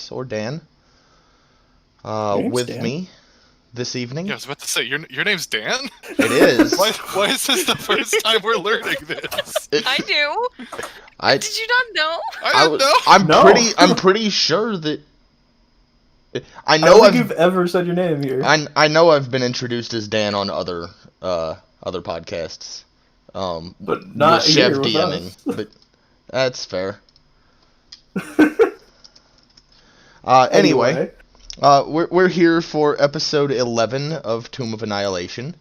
Titus, or Dan. Name's With Dan. me this evening. Yeah, I was about to say, your name's Dan? It is. Why is this the first time we're learning this? I do. Did you not know? I didn't know. I'm pretty sure that. I I know don't think you've ever said your name here. I know I've been introduced as Dan on other podcasts. But not with here Chev with DMing, us. but that's fair. Anyway, we're here for episode 11 of Tomb of Annihilation.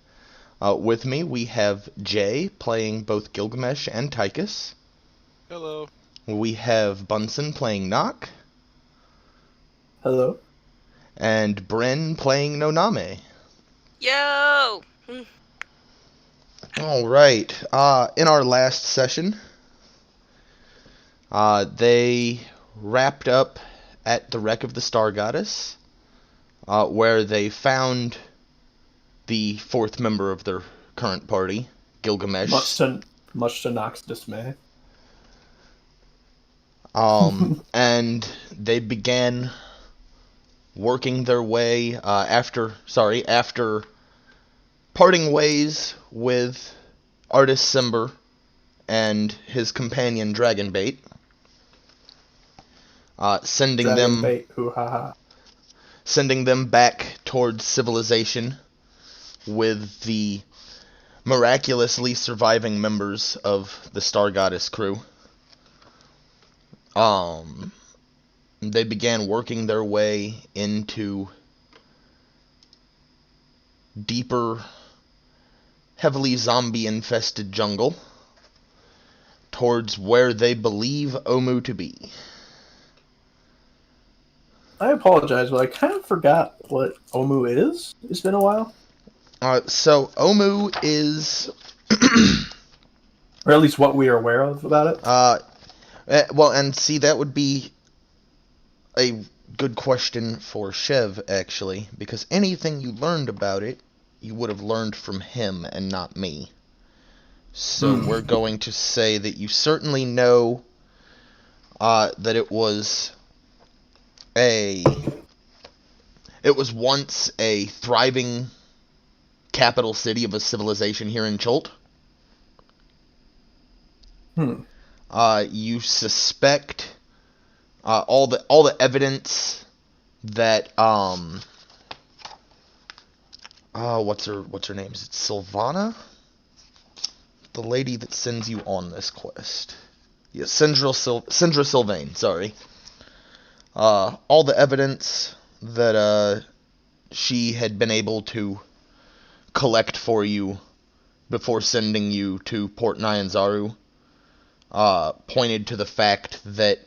With me, we have Jay playing both Gilgamesh and Tychus. Hello. We have Bunsen playing Nock. Hello. And Bryn playing Noname. Yo. Alright, in our last session, they wrapped up at the wreck of the Star Goddess, where they found the fourth member of their current party, Gilgamesh. Much to Nock's dismay. And they began working their way, after parting ways with Artist Simber and his companion Dragonbait, sending them back towards civilization with the miraculously surviving members of the Star Goddess crew. They began working their way into deeper, heavily zombie-infested jungle towards where they believe Omu to be. I apologize, but I kind of forgot what Omu is. It's been a while. So Omu is... Or at least what we are aware of about it. Well, and see, that would be a good question for Chev, actually, because anything you learned about it, you would have learned from him and not me. So we're going to say that you certainly know that it was once a thriving capital city of a civilization here in Chult. You suspect all the evidence that what's her name? Is it Sylvana? The lady that sends you on this quest. Yeah, Sindra Sylvain, sorry. All the evidence that she had been able to collect for you before sending you to Port Nyanzaru pointed to the fact that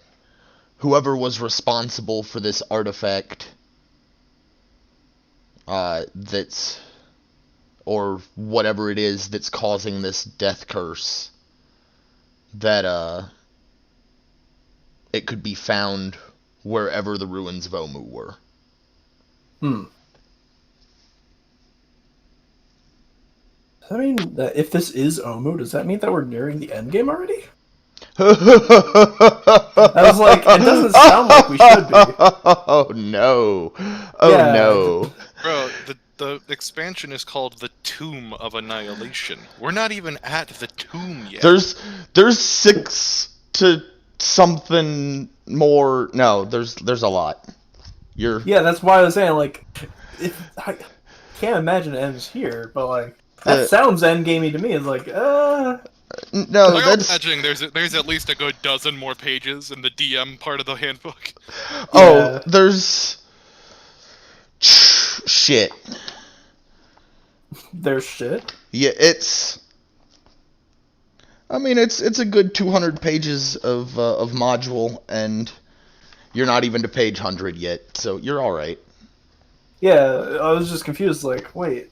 whoever was responsible for this artifact, or whatever it is that's causing this death curse, that it could be found wherever the ruins of Omu were. I mean, if this is Omu, does that mean that we're nearing the end game already? I was like, it doesn't sound like we should be. Oh no. No. Bro, the expansion is called the Tomb of Annihilation. We're not even at the tomb yet. There's 6 to something more. No, there's a lot. Yeah, that's why I was saying, like, I can't imagine it ends here, but like that sounds endgamey to me. It's like, no, like, that's... I'm imagining there's at least a good dozen more pages in the DM part of the handbook. Oh, there's... shit. There's shit? Yeah, it's... I mean, it's a good 200 pages of module, and you're not even to page 100 yet, so you're alright. Yeah, I was just confused, like, wait.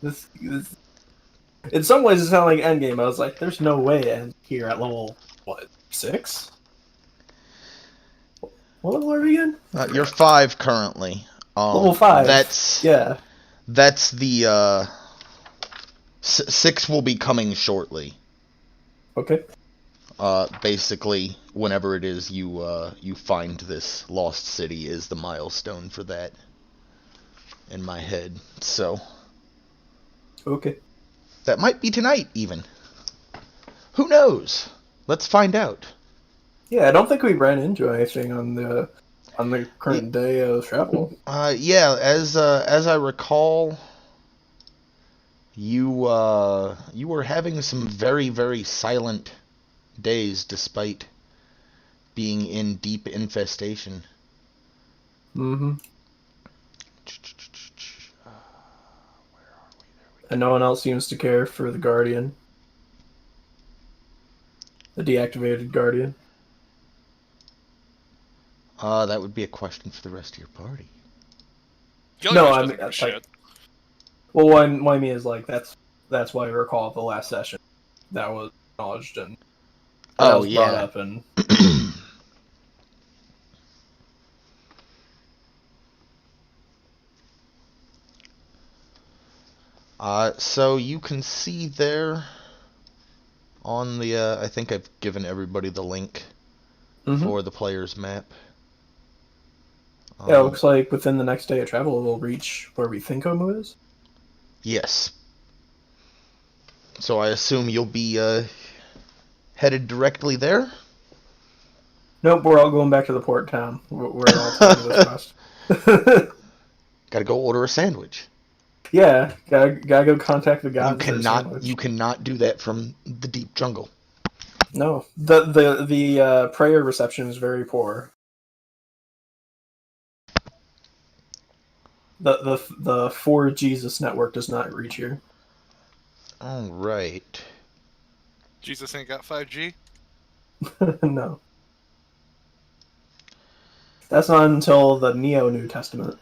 This in some ways it sounded like endgame. I was like, there's no way it ends here at level, what, 6? What level are we again? You're 5 currently. Level 5. That's the 6 will be coming shortly. Okay. Basically, whenever it is you find this lost city is the milestone for that in my head. So Okay. that might be tonight, even. Who knows? Let's find out. Yeah, I don't think we ran into anything on the current day of travel. Yeah, as I recall, you were having some very, very silent days despite being in deep infestation. Mm-hmm. And no one else seems to care for the Guardian. The deactivated Guardian. That would be a question for the rest of your party. No, Gilgamesh I doesn't mean, give a like, shit. well, what I mean is, like, that's why I recall the last session that was acknowledged and that Oh was brought yeah. up, and So you can see there on the I think I've given everybody the link for the player's map. Yeah, it looks like within the next day of travel, we'll reach where we think Omu is. Yes. So I assume you'll be headed directly there? Nope, we're all going back to the port town. We're all tied to this quest. Gotta go order a sandwich. Yeah, gotta go contact the gods for a You sandwich. cannot do that from the deep jungle. No, the prayer reception is very poor. The For Jesus network does not reach here. All right. Jesus ain't got 5G? No. That's not until the Neo New Testament.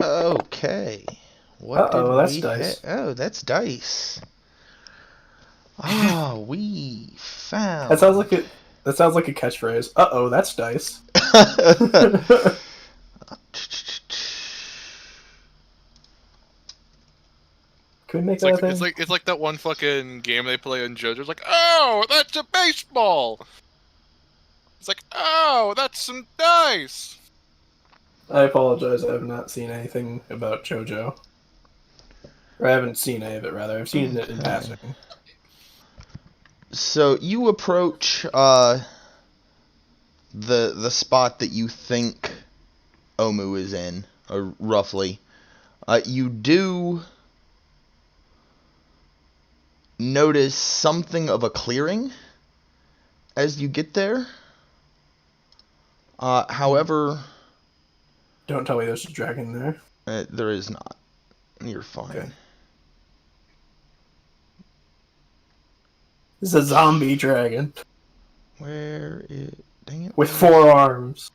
Okay. What Uh-oh, did that's we dice. Oh, that's dice. Ah, we found. That sounds like a catchphrase. Uh-oh, that's dice. Can we make that a thing? It's like that one fucking game they play in JoJo's like, oh, that's a baseball! It's like, oh, that's some dice! I apologize, I have not seen anything about JoJo. Or I haven't seen any of it, rather. I've seen it in passing. So you approach the spot that you think Omu is in, or roughly. You do notice something of a clearing as you get there. However, Don't tell me there's a dragon there. there is not. You're fine. Okay. This is a zombie dragon. Where is... Dang it. With 4 arms.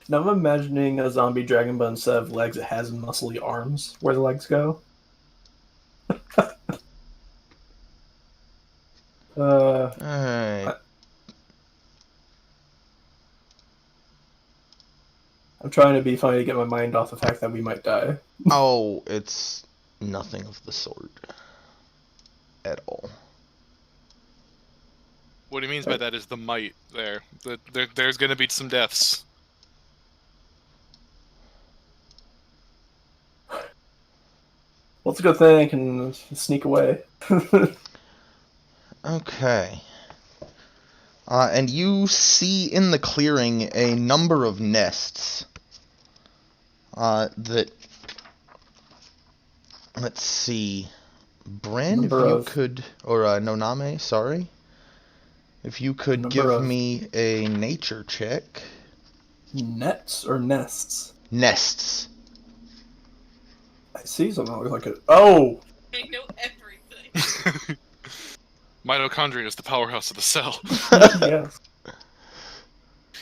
Now I'm imagining a zombie dragon, but instead of legs, it has muscly arms where the legs go. Alright. I'm trying to be funny to get my mind off the fact that we might die. Oh, it's nothing of the sort. At all. What he means by that is the might there. There's gonna be some deaths. Well, it's a good thing I can sneak away. Okay. And you see in the clearing a number of nests. That... Let's see. Bran, if you could... Or, Noname, sorry. If you could give me a nature check. Nets or nests? Nests. I see something that looks like it. Oh! I know everything. Mitochondria is the powerhouse of the cell. Yes.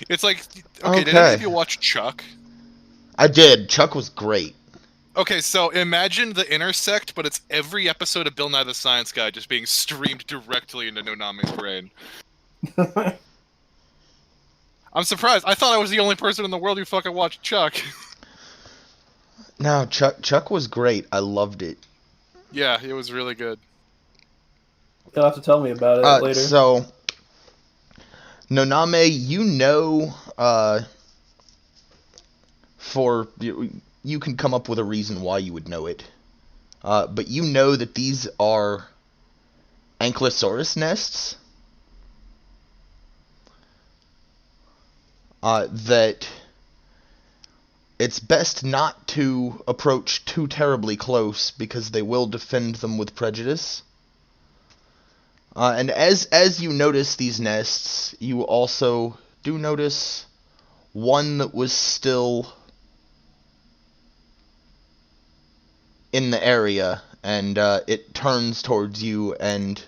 It's like, okay, did any of you watch Chuck? I did. Chuck was great. Okay, so imagine the Intersect, but it's every episode of Bill Nye the Science Guy just being streamed directly into Noname's brain. I'm surprised. I thought I was the only person in the world who fucking watched Chuck. No, Chuck was great. I loved it. Yeah, it was really good. You'll have to tell me about it later. So, Noname, you know, you can come up with a reason why you would know it. But you know that these are Ankylosaurus nests. That it's best not to approach too terribly close because they will defend them with prejudice. And as you notice these nests, you also do notice one that was still in the area, and it turns towards you and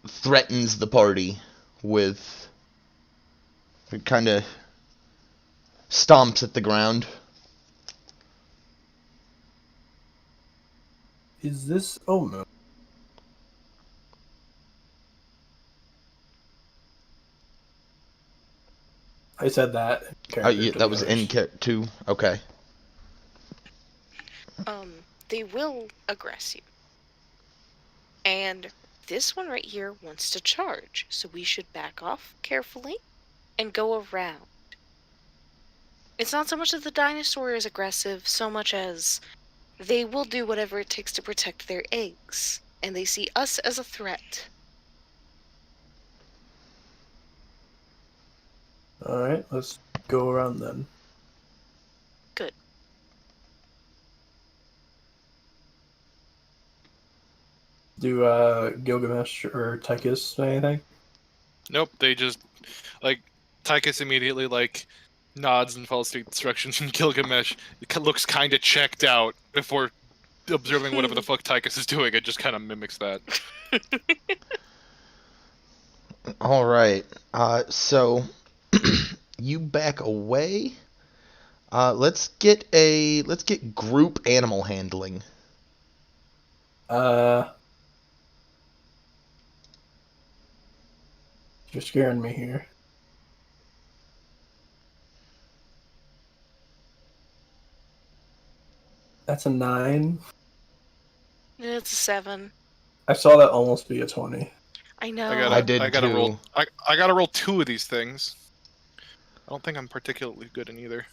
threatens the party with... It kind of stomps at the ground. Is this Omo? I said that. Yeah, that was in kit too. Okay. They will aggress you. And this one right here wants to charge, so we should back off carefully and go around. It's not so much that the dinosaur is aggressive, so much as they will do whatever it takes to protect their eggs, and they see us as a threat. Alright, let's go around then. Good. Do Gilgamesh or Tychus say anything? Nope, they just Tychus immediately nods and follows the instructions from Gilgamesh. It looks kind of checked out before observing whatever the fuck Tychus is doing. It just kind of mimics that. All right. So you back away. Let's get group animal handling. You're scaring me here. That's a 9. It's a 7. I saw that almost be a 20. I know. I did I gotta too. roll. I gotta roll 2 of these things. I don't think I'm particularly good in either.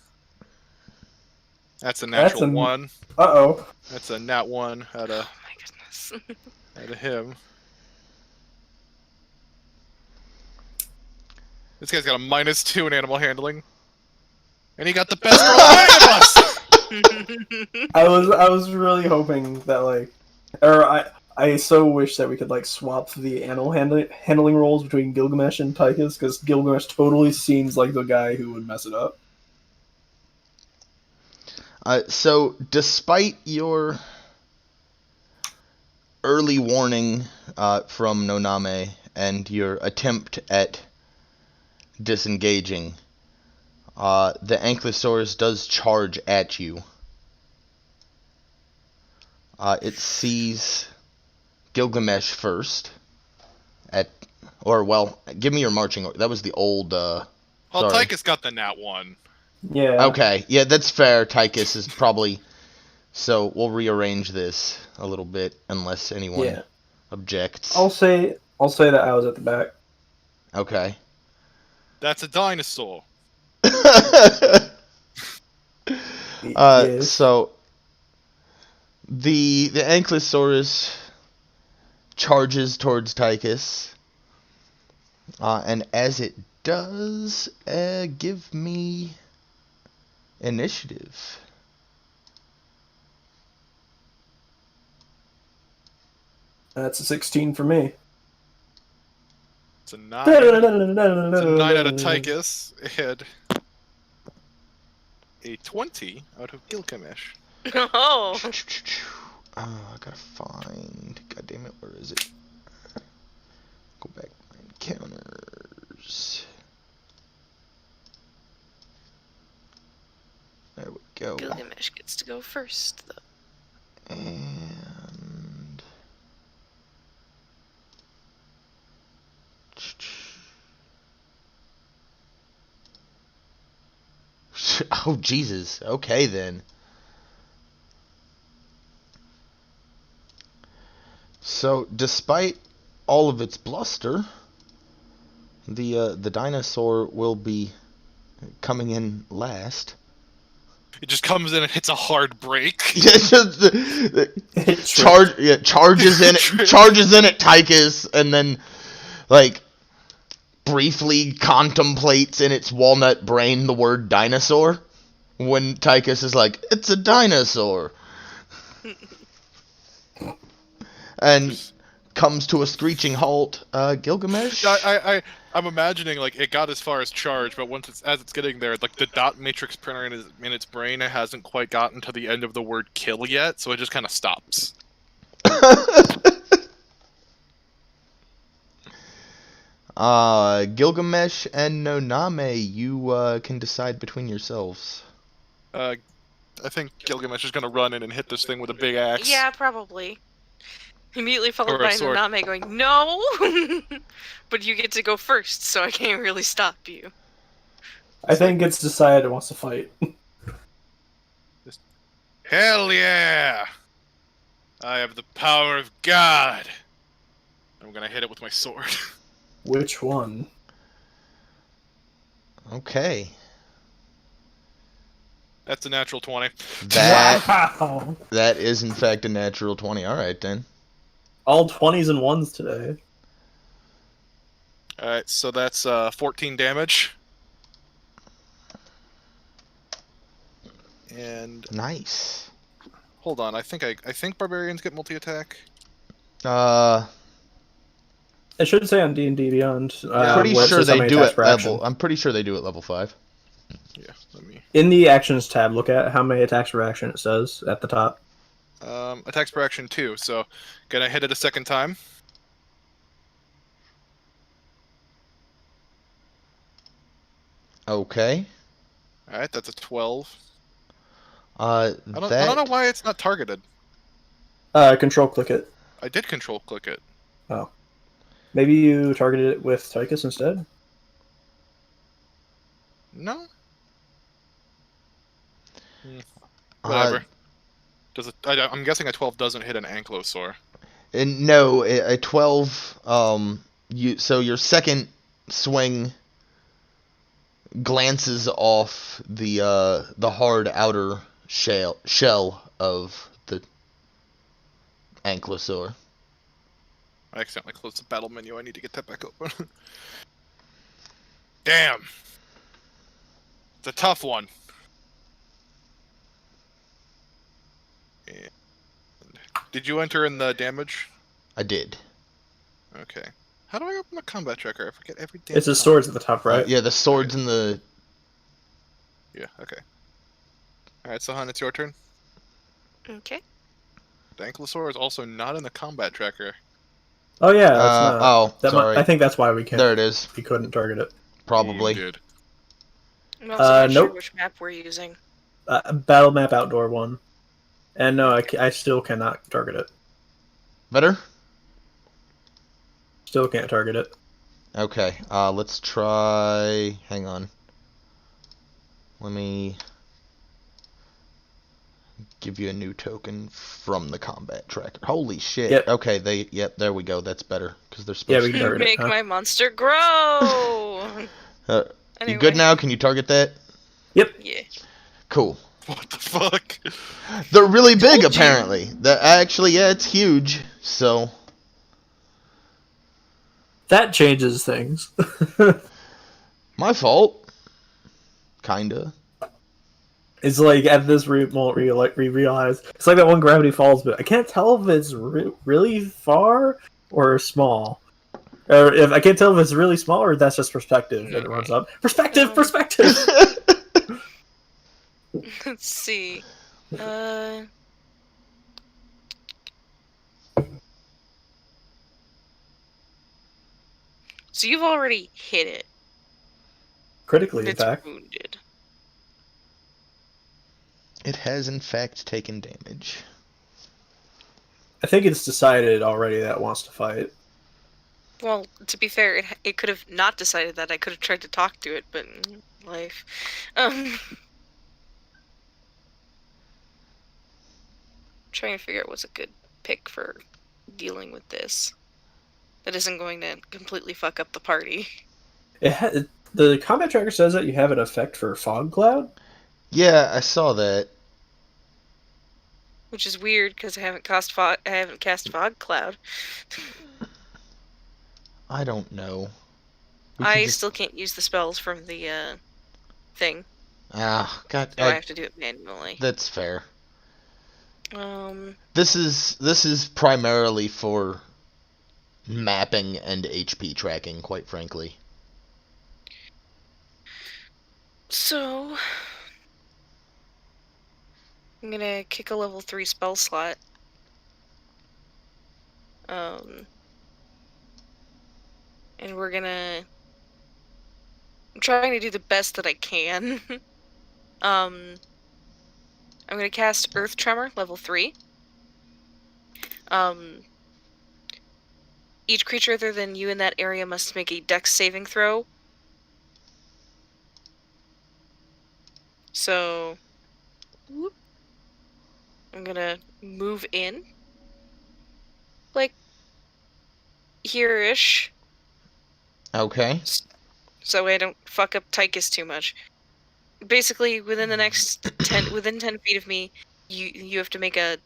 That's a natural 1. Uh-oh. That's a nat 1 out of Oh my goodness. out of him. This guy's got a -2 in animal handling, and he got the best roll of any of us. I was really hoping that I so wish that we could swap the animal handling roles between Gilgamesh and Tychus, because Gilgamesh totally seems like the guy who would mess it up. So despite your early warning from Noname and your attempt at disengaging, the Ankylosaurus does charge at you. It sees Gilgamesh first. Give me your marching order. That was the old. Well, sorry. Tychus got the nat 1. Yeah. Okay, yeah, that's fair. Tychus is probably. So we'll rearrange this a little bit, unless anyone objects. I'll say that I was at the back. Okay. That's a dinosaur. Yes. So the Ankylosaurus charges towards Tychus, and as it does, give me initiative. That's a 16 for me. It's a 9. It's a 9 out of Tychus, and a 20 out of Gilgamesh. Oh. I gotta find. God damn it, where is it? Go back to my encounters. There we go. Gilgamesh gets to go first, though. And Oh, Jesus. Okay, then. So, despite all of its bluster, the dinosaur will be coming in last. It just comes in and hits a hard break. Yeah, just It charges in at Tychus, and then like briefly contemplates in its walnut brain the word dinosaur when Tychus is like, "It's a dinosaur," and comes to a screeching halt. Gilgamesh. I'm imagining like it got as far as charge, but as it's getting there, like the dot matrix printer in its brain, it hasn't quite gotten to the end of the word kill yet, so it just kind of stops. Gilgamesh and Noname, you can decide between yourselves. I think Gilgamesh is gonna run in and hit this thing with a big axe. Yeah, probably. Immediately followed Or a by sword. Naname going, no! But you get to go first, so I can't really stop you. I think it's decided it wants to fight. Hell yeah! I have the power of God. I'm gonna hit it with my sword. Which one? Okay. That's a natural 20. Wow! That is in fact a natural 20. All right then. All 20s and 1s today. Alright, so that's 14 damage. And Nice. hold on, I think barbarians get multi-attack. It should say on D&D Beyond. Pretty where it sure says how they many do attacks it per action. level. I'm pretty sure they do it level 5. Yeah, let me. In the actions tab, look at how many attacks per action it says at the top. Attacks per action 2, so gonna hit it a second time. Okay. Alright, that's a 12. I I don't know why it's not targeted. Control click it. I did control click it. Oh. Maybe you targeted it with Tychus instead? No? Whatever. I'm guessing a 12 doesn't hit an ankylosaur. And no, a 12. So your second swing glances off the hard outer shell of the ankylosaur. I accidentally closed the battle menu. I need to get that back open. Damn. It's a tough one. And did you enter in the damage? I did. Okay. How do I open the combat tracker? I forget every damn It's the time. swords at the top right. Yeah, the swords and the. Yeah, okay. Alright, Sahan, it's your turn. Okay. The ankylosaur is also not in the combat tracker. Oh yeah, that's not. Oh, That sorry. I think that's why we can't. There it is. We couldn't target it. Probably. You did. I'm also not sure nope. which map we're using. Battle map outdoor one. And no, I still cannot target it. Better? Still can't target it. Okay. Let's try. Hang on. Let me give you a new token from the combat tracker. Holy shit. Yep. Okay, yep, there we go. That's better because they're Yeah, supposed we can to. target it. Make Huh? my monster grow! You Anyway. good now? Can you target that? Yep. Yeah. Cool. What the fuck? They're really big, Told you. apparently. That actually, yeah, it's huge. So That changes things. my fault. Kinda. It's like at this moment we realize it's like that one Gravity Falls, but I can't tell if it's really far or small. Or if I can't tell if it's really small or that's just perspective. And it runs up. Perspective. Let's see. So you've already hit it. Critically, in It's fact. wounded. It has in fact taken damage. I think it's decided already that it wants to fight. Well, to be fair, it could have not decided that. I could have tried to talk to it, but life. trying to figure out what's a good pick for dealing with this. That isn't going to completely fuck up the party. The combat tracker says that you have an effect for fog cloud. Yeah, I saw that. Which is weird because I haven't cast fog cloud. I don't know. I still can't use the spells from the thing, God, so I have to do it manually. that's fair. Um, This is primarily for mapping and HP tracking, quite frankly. so I'm gonna kick a level 3 spell slot. And we're gonna. I'm trying to do the best that I can. I'm gonna cast Earth Tremor, level 3. Each creature other than you in that area must make a Dex saving throw. So, whoop. I'm gonna move in, like here-ish, Okay. so I don't fuck up Tychus too much. Basically, within the next 10 feet of me, you have to make a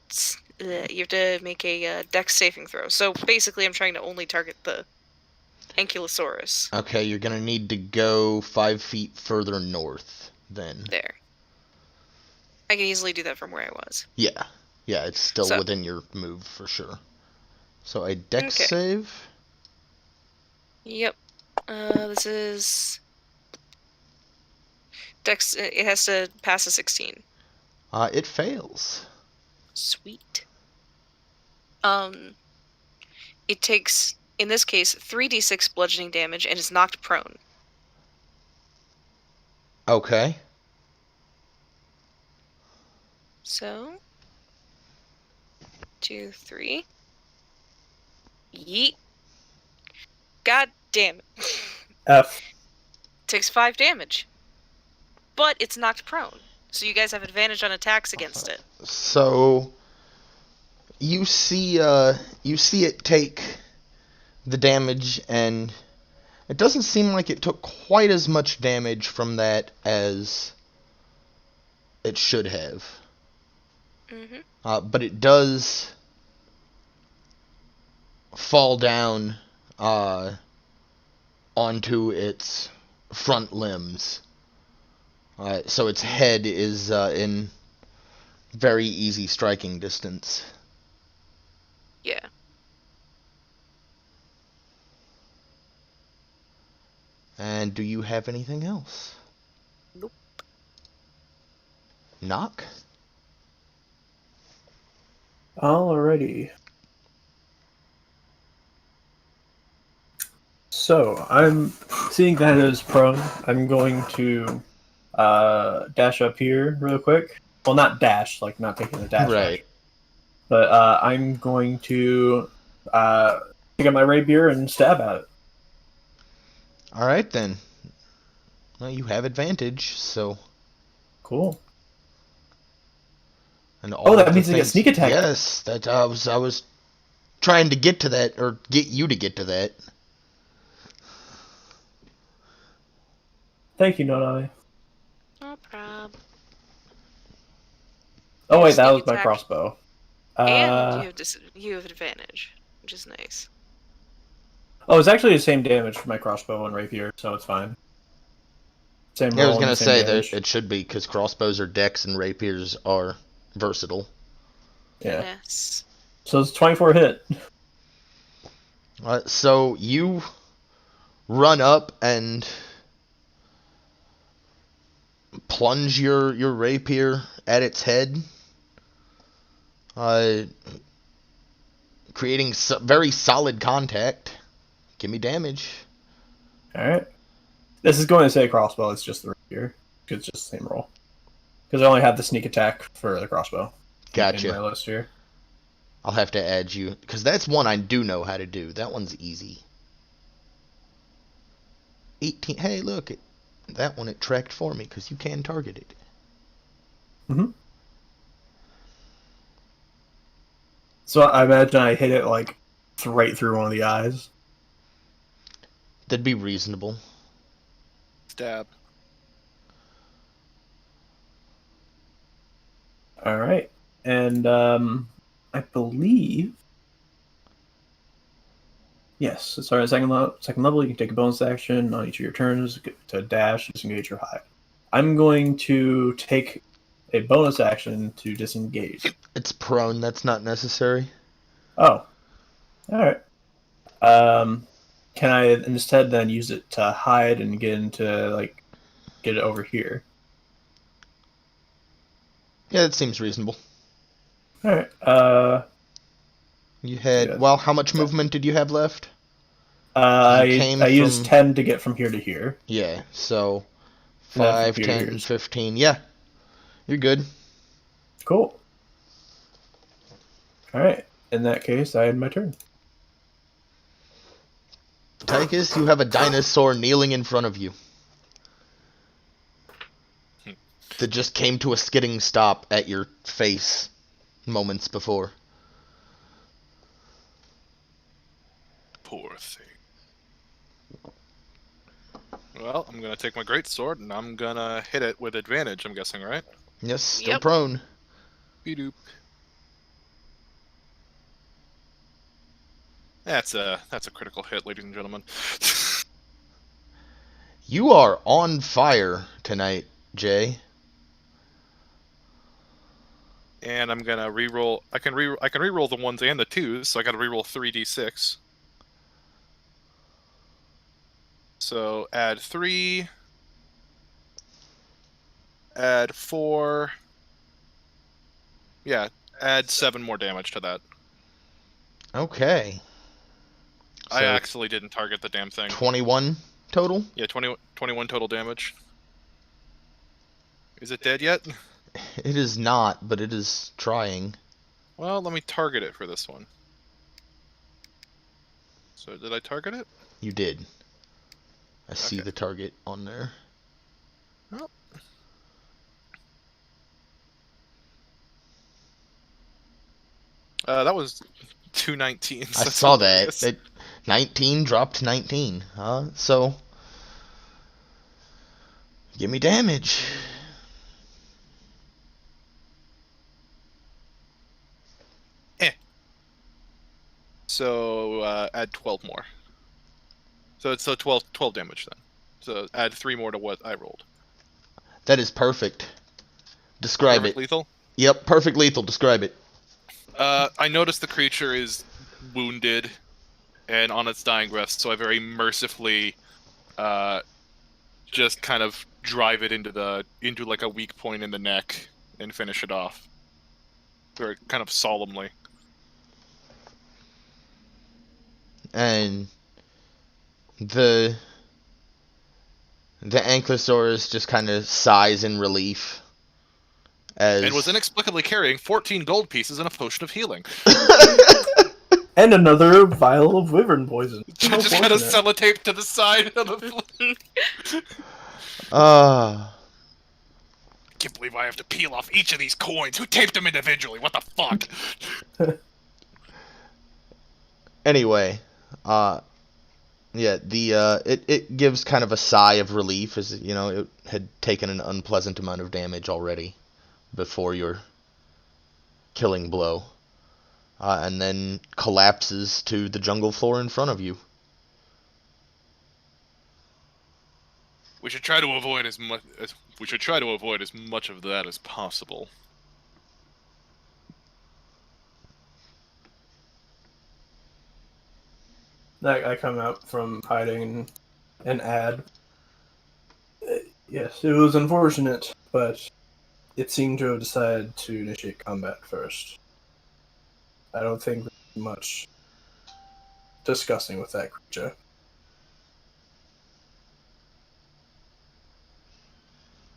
Dex saving throw. So basically, I'm trying to only target the Ankylosaurus. Okay, you're gonna need to go 5 feet further north then. There. I can easily do that from where I was. Yeah. Yeah, it's still So- within your move for sure. So a Dex Okay. save. Yep. This is Dex. It has to pass a 16. It fails. Sweet. It takes, in this case, 3d6 bludgeoning damage and is knocked prone. Okay. So, 2, 3. Yeet. God damn it. F. Takes 5 damage. But it's knocked prone. So you guys have advantage on attacks against it. So you see it take the damage, and it doesn't seem like it took quite as much damage from that as it should have. Mm-hmm. But it does fall down onto its front limbs. So its head is in very easy striking distance. Yeah. And do you have anything else? Nope. Knock? Alrighty. So I'm seeing that as prone. I'm going to dash up here real quick. Well, not dash, like not taking the dash. Right. Dash. But I'm going to pick up my rapier and stab at it. Alright then. Well, you have advantage, so. Cool. And Oh, all that of the means I get things- sneak attack. Yes, that I was trying to get to that, or get you to get to that. Thank you, Nonai. No problem. Oh wait, that Sneak was my attack. crossbow. And you have advantage, which is nice. Oh, it's actually the same damage for my crossbow and rapier, so it's fine. Same Yeah, I was roll gonna and same say damage. that it should be, because crossbows are dex and rapiers are versatile. Yeah. Yes. So it's 24 hit. So you run up and plunge your rapier at its head, creating very solid contact. Give me damage. Alright. This is going to say crossbow, it's just the rapier. It's just the same roll. Because I only have the sneak attack for the crossbow. Gotcha. In my list here. I'll have to add you, because that's one I do know how to do. That one's easy. 18. Hey, look, that one it tracked for me, because you can target it. Mm-hmm. So I imagine I hit it like right through one of the eyes. That'd be reasonable. Stab. All right, and I believe yes. Sorry, second level, you can take a bonus action on each of your turns to dash, disengage, or hide. I'm going to take a bonus action to disengage. It's prone. That's not necessary. Oh, all right. Can I instead then use it to hide and get it over here? Yeah, that seems reasonable. All right. You had Yeah. well, how much movement did you have left? I came used from- 10 to get from here to here. Yeah, so And then 5, from 10, here's- 15. Yeah, you're good. Cool. All right. In that case, I had my turn. Tychus, you have a dinosaur kneeling in front of you. That just came to a skidding stop at your face moments before. Poor thing. Well, I'm gonna take my greatsword and I'm gonna hit it with advantage. I'm guessing, right? Yes, still Yep. prone. Bedoop. That's a critical hit, ladies and gentlemen. You are on fire tonight, Jay. And I'm gonna reroll. I can reroll the ones and the twos, so I gotta reroll 3d6. So add 3, add 4. Yeah, add 7 more damage to that. Okay. I So, actually didn't target the damn thing. 21 total? Yeah, 21 total damage. Is it dead yet? It is not, but it is trying. Well, let me target it for this one. So did I target it? You did. I see Okay. the target on there. Well. That was 2 19s. I That's saw hilarious. that. 19 dropped 19. So give me damage. So add 12 more. So it's 12 damage then. So add 3 more to what I rolled. That is perfect. Describe Perfect it. lethal? Yep, perfect lethal. Describe it. I noticed the creature is wounded and on its dying breath, so I very mercifully just kind of drive it into like a weak point in the neck and finish it off. Very kind of solemnly. And the Ankylosaurus just kind of sighs in relief as And was inexplicably carrying 14 gold pieces and a potion of healing. And another vial of wyvern poison. How Just kind of fortunate. sellotape to the side of the. Can't believe I have to peel off each of these coins. Who taped them individually? What the fuck? Anyway, yeah, it gives kind of a sigh of relief as it had taken an unpleasant amount of damage already before your killing blow, and then collapses to the jungle floor in front of you. We should try to avoid as much. We should try to avoid as much of that as possible. I come out from hiding and add. Yes, it was unfortunate, but it seemed to have decided to initiate combat first. I don't think there's much discussing with that creature.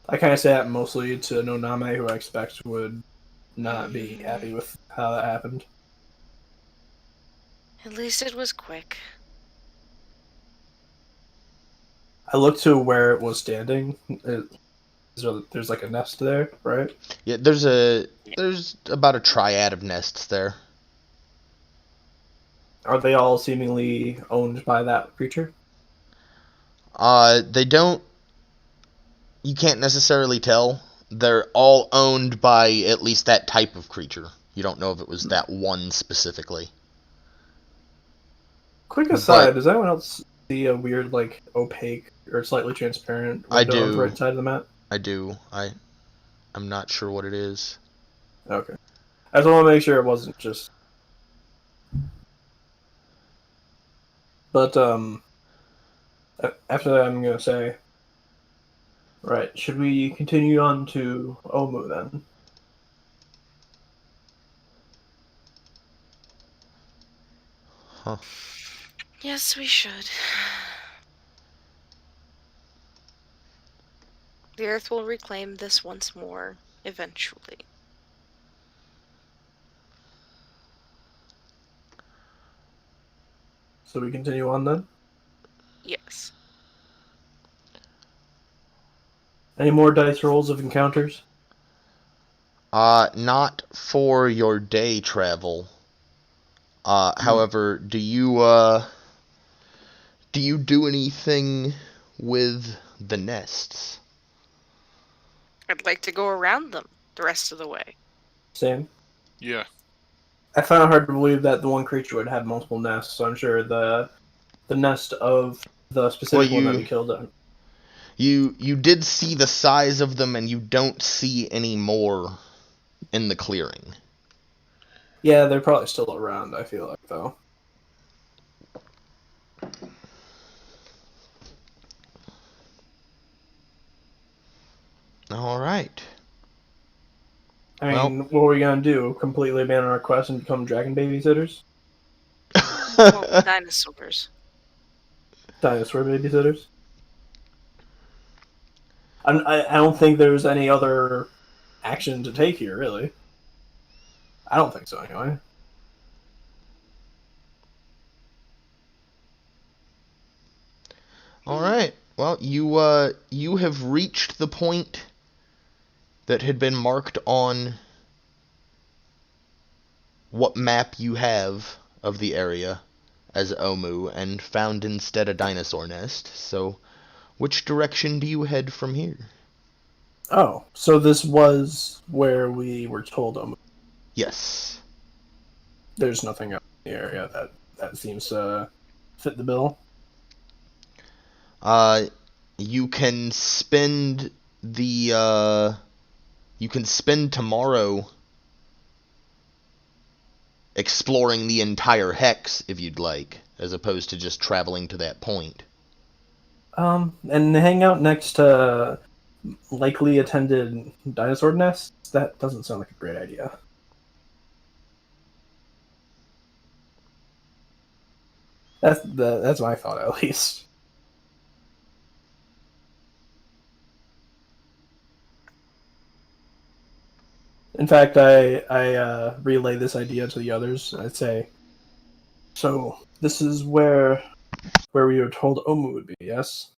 I kind of say that mostly to Noname, who I expect would not be happy with how that happened. At least it was quick. I looked to where it was standing. There's like a nest there, right? Yeah, there's about a triad of nests there. Are they all seemingly owned by that creature? They don't. You can't necessarily tell. They're all owned by at least that type of creature. You don't know if it was that one specifically. Quick But aside, does anyone else see a weird, like, opaque or slightly transparent I window on the do. right side of the map? I do. I'm not sure what it is. Okay. I just want to make sure it wasn't just. But, after that, I'm going to say. Right, should we continue on to Omu then? Huh. Yes, we should. The Earth will reclaim this once more, eventually. So we continue on then? Yes. Any more dice rolls of encounters? Not for your day travel. However, do you do anything with the nests? I'd like to go around them the rest of the way. Same. Yeah. I found it hard to believe that the one creature would have multiple nests, so I'm sure the nest of the specific one that we killed. You did see the size of them, and you don't see any more in the clearing. Yeah, they're probably still around, I feel like, though. All right. I Well. mean, what are we gonna do? Completely abandon our quest and become dragon babysitters? Well, dinosaurs. Dinosaur babysitters? I don't think there's any other action to take here, really. I don't think so, anyway. All right. Well, you have reached the point that had been marked on what map you have of the area as Omu, and found instead a dinosaur nest. So, which direction do you head from here? Oh, so this was where we were told Yes. there's nothing else in the area that seems to fit the bill. Uh, you can spend you can spend tomorrow exploring the entire hex if you'd like, as opposed to just traveling to that point. And hang out next to likely attended dinosaur nests? That doesn't sound like a great idea. That's my thought, at least. In fact, I relay this idea to the others. I'd say, so this is where we were told Omu would be. Yes.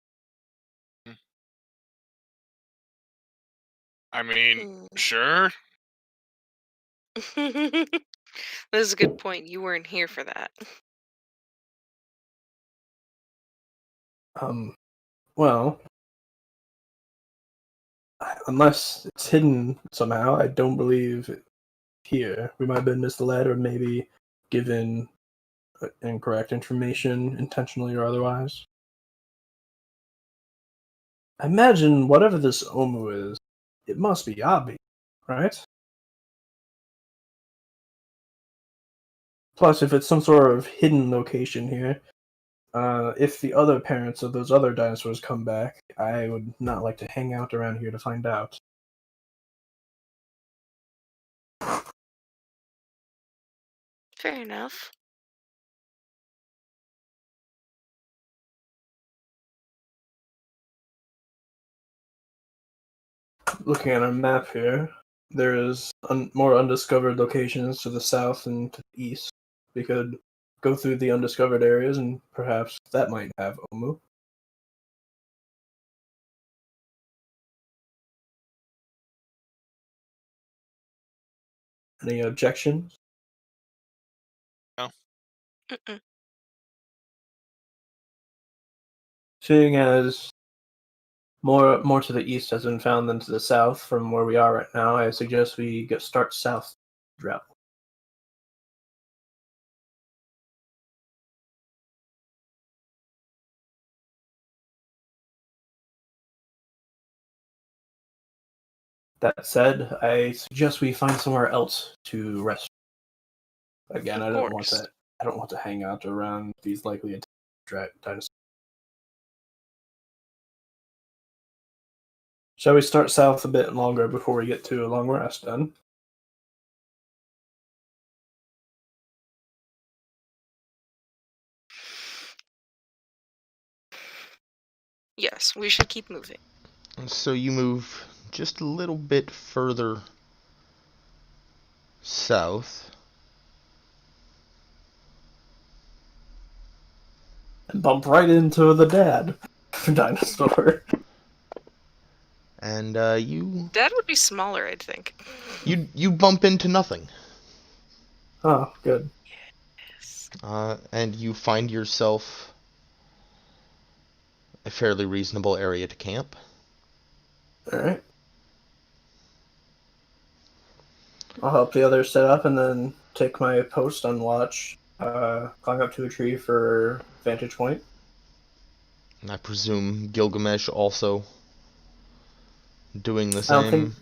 I mean, Hmm. sure. That's a good point. You weren't here for that. Well, unless it's hidden somehow, I don't believe it here. We might have been misled, or maybe given incorrect information, intentionally or otherwise. I imagine whatever this Omu is, it must be obvious, right? Plus, if it's some sort of hidden location here, if the other parents of those other dinosaurs come back, I would not like to hang out around here to find out. Fair enough. Looking at our map here, there is more undiscovered locations to the south and to the east. We could go through the undiscovered areas, and perhaps that might have Omu. Any objections? No. Mm-mm. Seeing as more to the east has been found than to the south from where we are right now, I suggest we start south route. That said, I suggest we find somewhere else to rest. Again, Of I don't want course. to. I don't want to hang out around these likely dinosaurs. Shall we start south a bit longer before we get to a long rest? Then. Yes, we should keep moving. So you move just a little bit further south. And bump right into the dad dinosaur. And you That would be smaller, I'd think. you bump into nothing. Oh, good. Yes. And you find yourself a fairly reasonable area to camp. All right. I'll help the others set up and then take my post on watch. Climb up to a tree for vantage point. And I presume Gilgamesh also doing the I don't same. think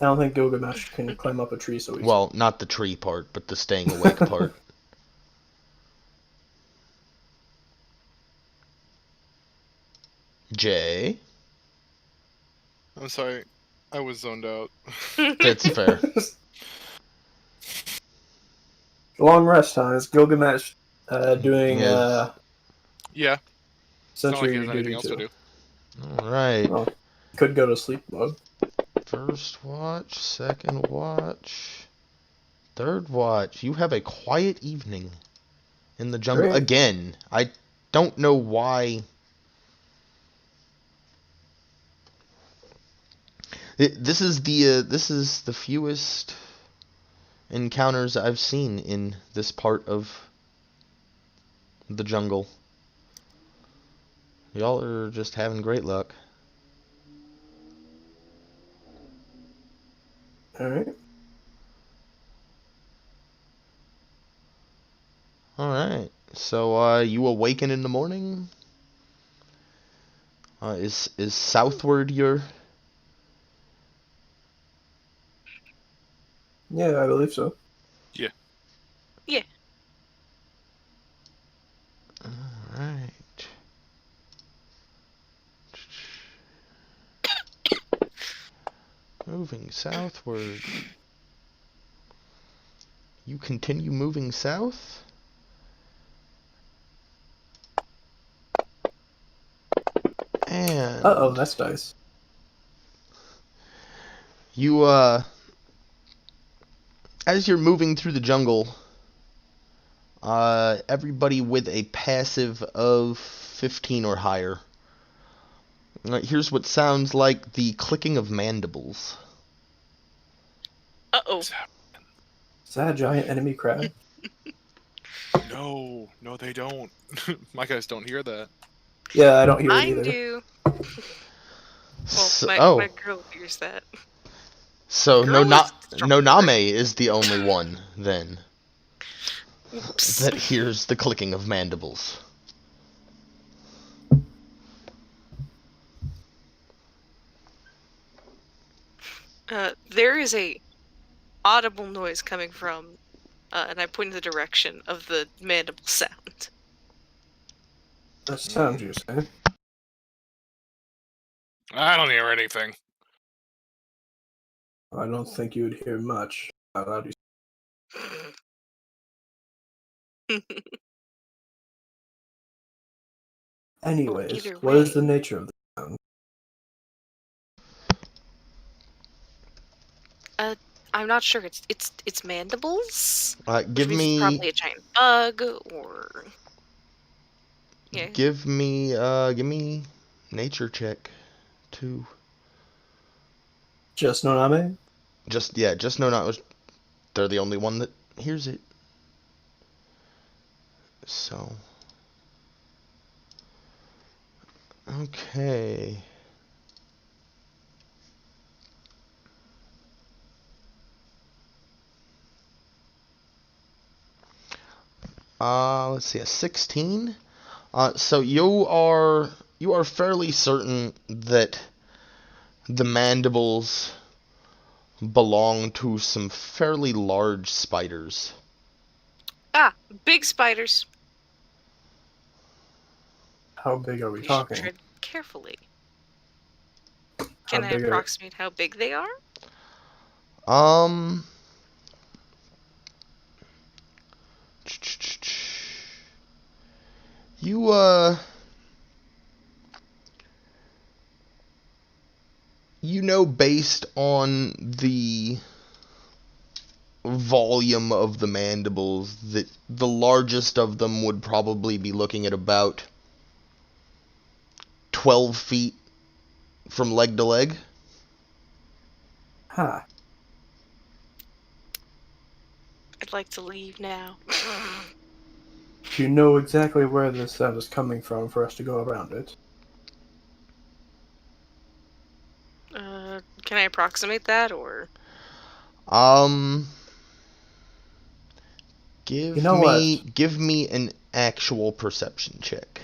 I don't think Gilgamesh can climb up a tree so easily. Well, not the tree part, but the staying awake part. Jay, I'm sorry, I was zoned out. that's fair. Long rest time is Gilgamesh doing Yes. Yeah, it's not like he sensory has anything duty else to too. do. All right. Oh, could go to sleep mode. First watch, second watch, third watch. You have a quiet evening in the jungle Great. again. I don't know why. This is the fewest encounters I've seen in this part of the jungle. Y'all are just having great luck. All right. All right. So you awaken in the morning. Is southward your? Yeah, I believe so. Yeah. Yeah. All right. Moving southward. You continue moving south? And Oh, that's nice. you as you're moving through the jungle, everybody with a passive of 15 or higher. Here's what sounds like the clicking of mandibles. Uh-oh. Is that a giant enemy crab? No, they don't. My guys don't hear that. Yeah, I don't hear it Mine either. do. Well, So, my girl hears that. so Girl is stronger. Noname is the only one then Oops. that hears the clicking of mandibles. There is a audible noise coming from, and I point in the direction of the mandible sound. That sounds you say. I don't hear anything. I don't think you would hear much. How loud you Anyways, either what is way. the nature of the sound? I'm not sure. It's mandibles, which Give means it's me probably a giant bug or yeah. give me nature check too. Just Noname? Just no, not they're the only one that hears it. So. Okay. Let's see, a 16. So you are fairly certain that the mandibles belong to some fairly large spiders. Ah, big spiders. How big are we We should talking? tread carefully. How Can I big are? approximate how big they are? Um. You you know, based on the volume of the mandibles, that the largest of them would probably be looking at about 12 feet from leg to leg. Huh. I'd like to leave now. Do you know exactly where this sound is coming from for us to go around it? Can I approximate that, or? Um, You know what? give me an actual perception check,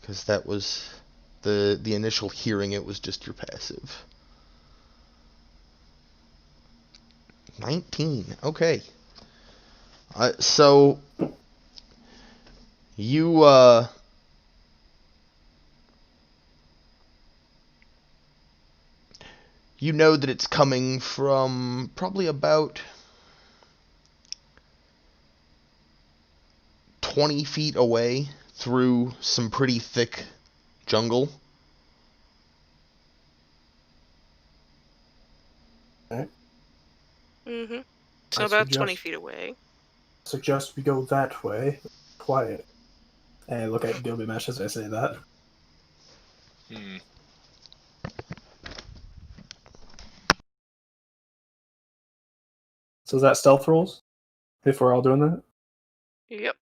because that was the initial hearing. It was just your passive. 19. Okay. So you you know that it's coming from probably about 20 feet away through some pretty thick jungle. Mm-hmm. So I about 20 suggest feet away. we go that way. Quiet. And I look at Gilgamesh as I say that. Hmm. So is that stealth rolls? If we're all doing that? Yep.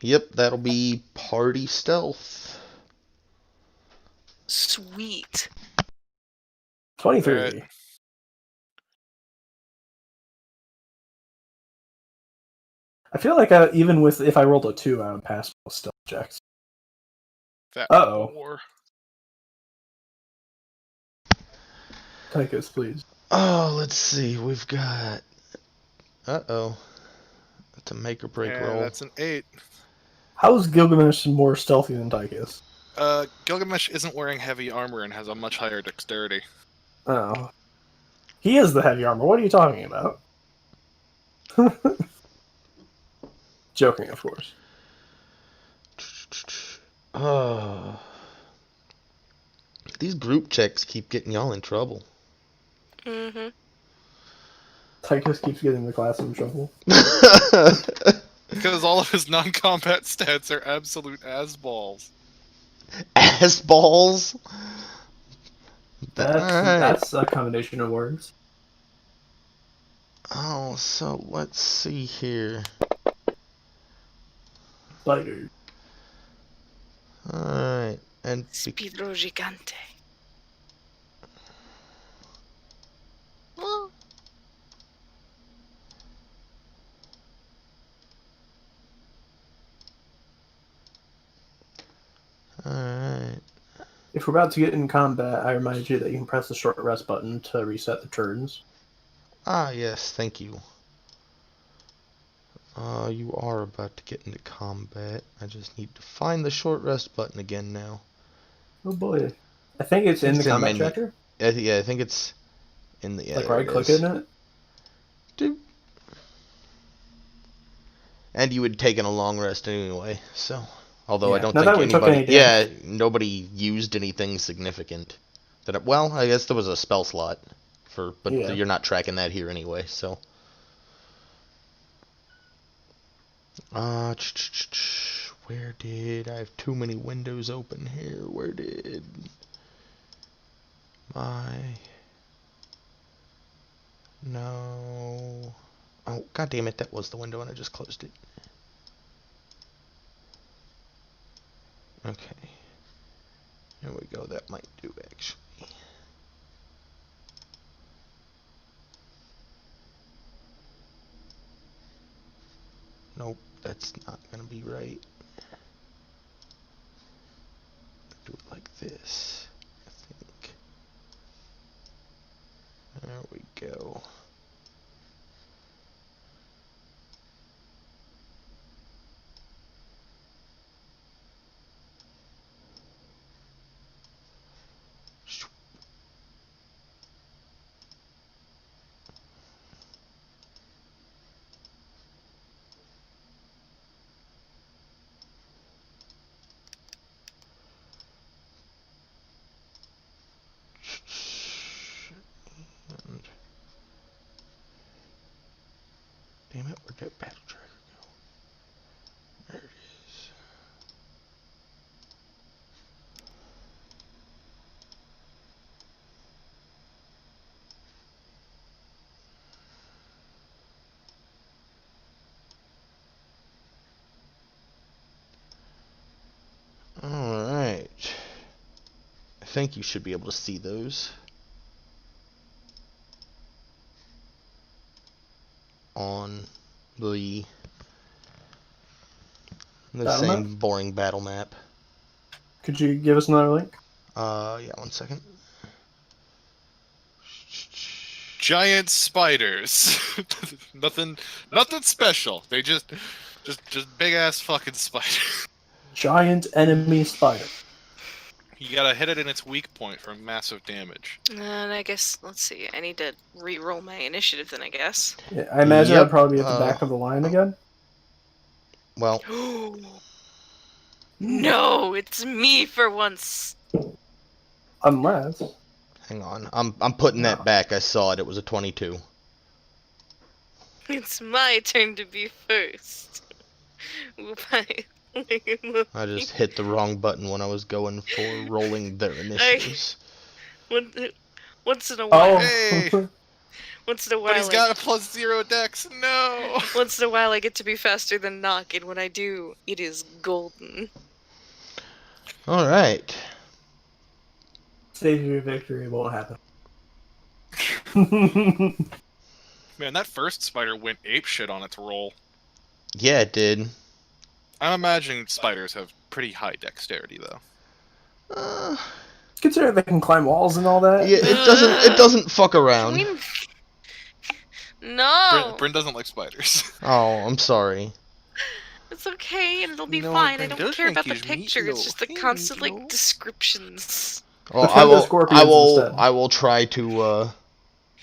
Yep, that'll be party stealth. Sweet. 23. Alright. I feel like even with if I rolled a 2, I would pass most stealth checks. That Uh-oh. war. Tychus, please. Oh, let's see. We've got. Uh-oh. That's a make or break Yeah, roll. that's an 8. How is Gilgamesh more stealthy than Tychus? Gilgamesh isn't wearing heavy armor and has a much higher dexterity. Oh. He is the heavy armor. What are you talking about? Joking, of course. Oh. These group checks keep getting y'all in trouble. Mm-hmm. Tychus keeps getting the class in trouble. Because all of his non-combat stats are absolute ass balls. Ass balls. That's Alright. that's a combination of words. Oh, so let's see here. Spider. Alright. And Spidro gigante. Well, alright. If we're about to get in combat, I remind you that you can press the short rest button to reset the turns. Ah, yes, thank you. You are about to get into combat. I just need to find the short rest button again now. Oh boy. I think it's in the It's in combat menu. tracker. Yeah, I think it's in the. Yeah, Like there right it click is. in it. Doop. And you had taken a long rest anyway, so. Although I Yeah. don't Not think that we took anybody. any Yeah, damage. nobody used anything significant. Well, I guess there was a spell slot but Yeah. you're not tracking that here anyway, so. Where did I have too many windows open here? Where did my no? Oh, god damn it! That was the window, and I just closed it. Okay. There we go. That might do, actually. Nope, that's not gonna be right. Do it like this, I think. There we go. And damn it, where'd that battle tracker go? There it is. Alright. I think you should be able to see those on the Battle same map? boring battle map. Could you give us another link? Yeah, 1 second. Giant spiders. nothing special. They just big ass fucking spiders. Giant enemy spider. You gotta hit it in its weak point for massive damage. And I guess, let's see, I need to re-roll my initiative then, I guess. Yeah, I imagine Yep, I'd probably be at the back of the line again. Well, No, it's me for once. Unless. hang on. I'm putting that back. I saw it. It was a 22. It's my turn to be first. Oop, I just hit the wrong button when I was going for rolling their initiatives. Once in a while. Hey! Once in a while. But he's got a +0 dex. No. Once in a while, I get to be faster than Nock, and when I do, it is golden. All right. Stage of your victory won't happen. Man, that first spider went apeshit on its roll. Yeah, it did. I'm imagining spiders have pretty high dexterity, though. Consider they can climb walls and all that. Yeah, it doesn't fuck around. No! Bryn doesn't like spiders. Oh, I'm sorry. It's okay, and it'll be No, fine. I Bryn don't does care think about the he's picture. It's meatloaf. just the Hey, constant, meatloaf. descriptions. Well, Pretend they're scorpions instead. I will try to I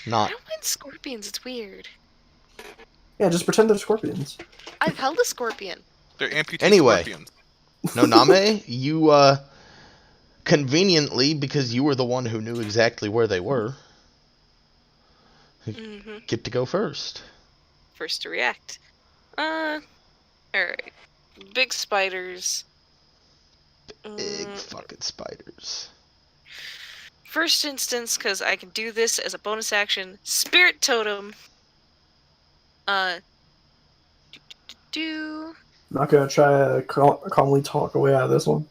not. don't mind scorpions, it's weird. Yeah, just pretend they're scorpions. I've held a scorpion. They're amputee Anyway. scorpions. No, Name, you conveniently, because you were the one who knew exactly where they were, Mm-hmm. get to go first. First to react. Alright. Big spiders. Big fucking spiders. First instance, because I can do this as a bonus action, Spirit Totem. Do. Not gonna try to calmly talk away out of this one.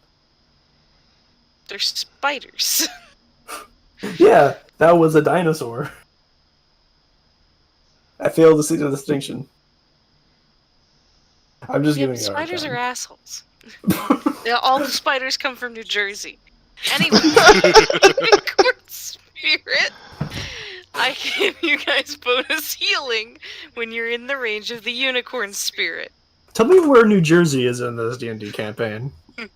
They're spiders. Yeah, that was a dinosaur. I fail to see the distinction. I'm just Yeah, giving but you a hard spiders are time. assholes. Yeah, all the spiders come from New Jersey. Anyway, unicorn spirit. I give you guys bonus healing when you're in the range of the unicorn spirit. Tell me where New Jersey is in this D&D campaign. It's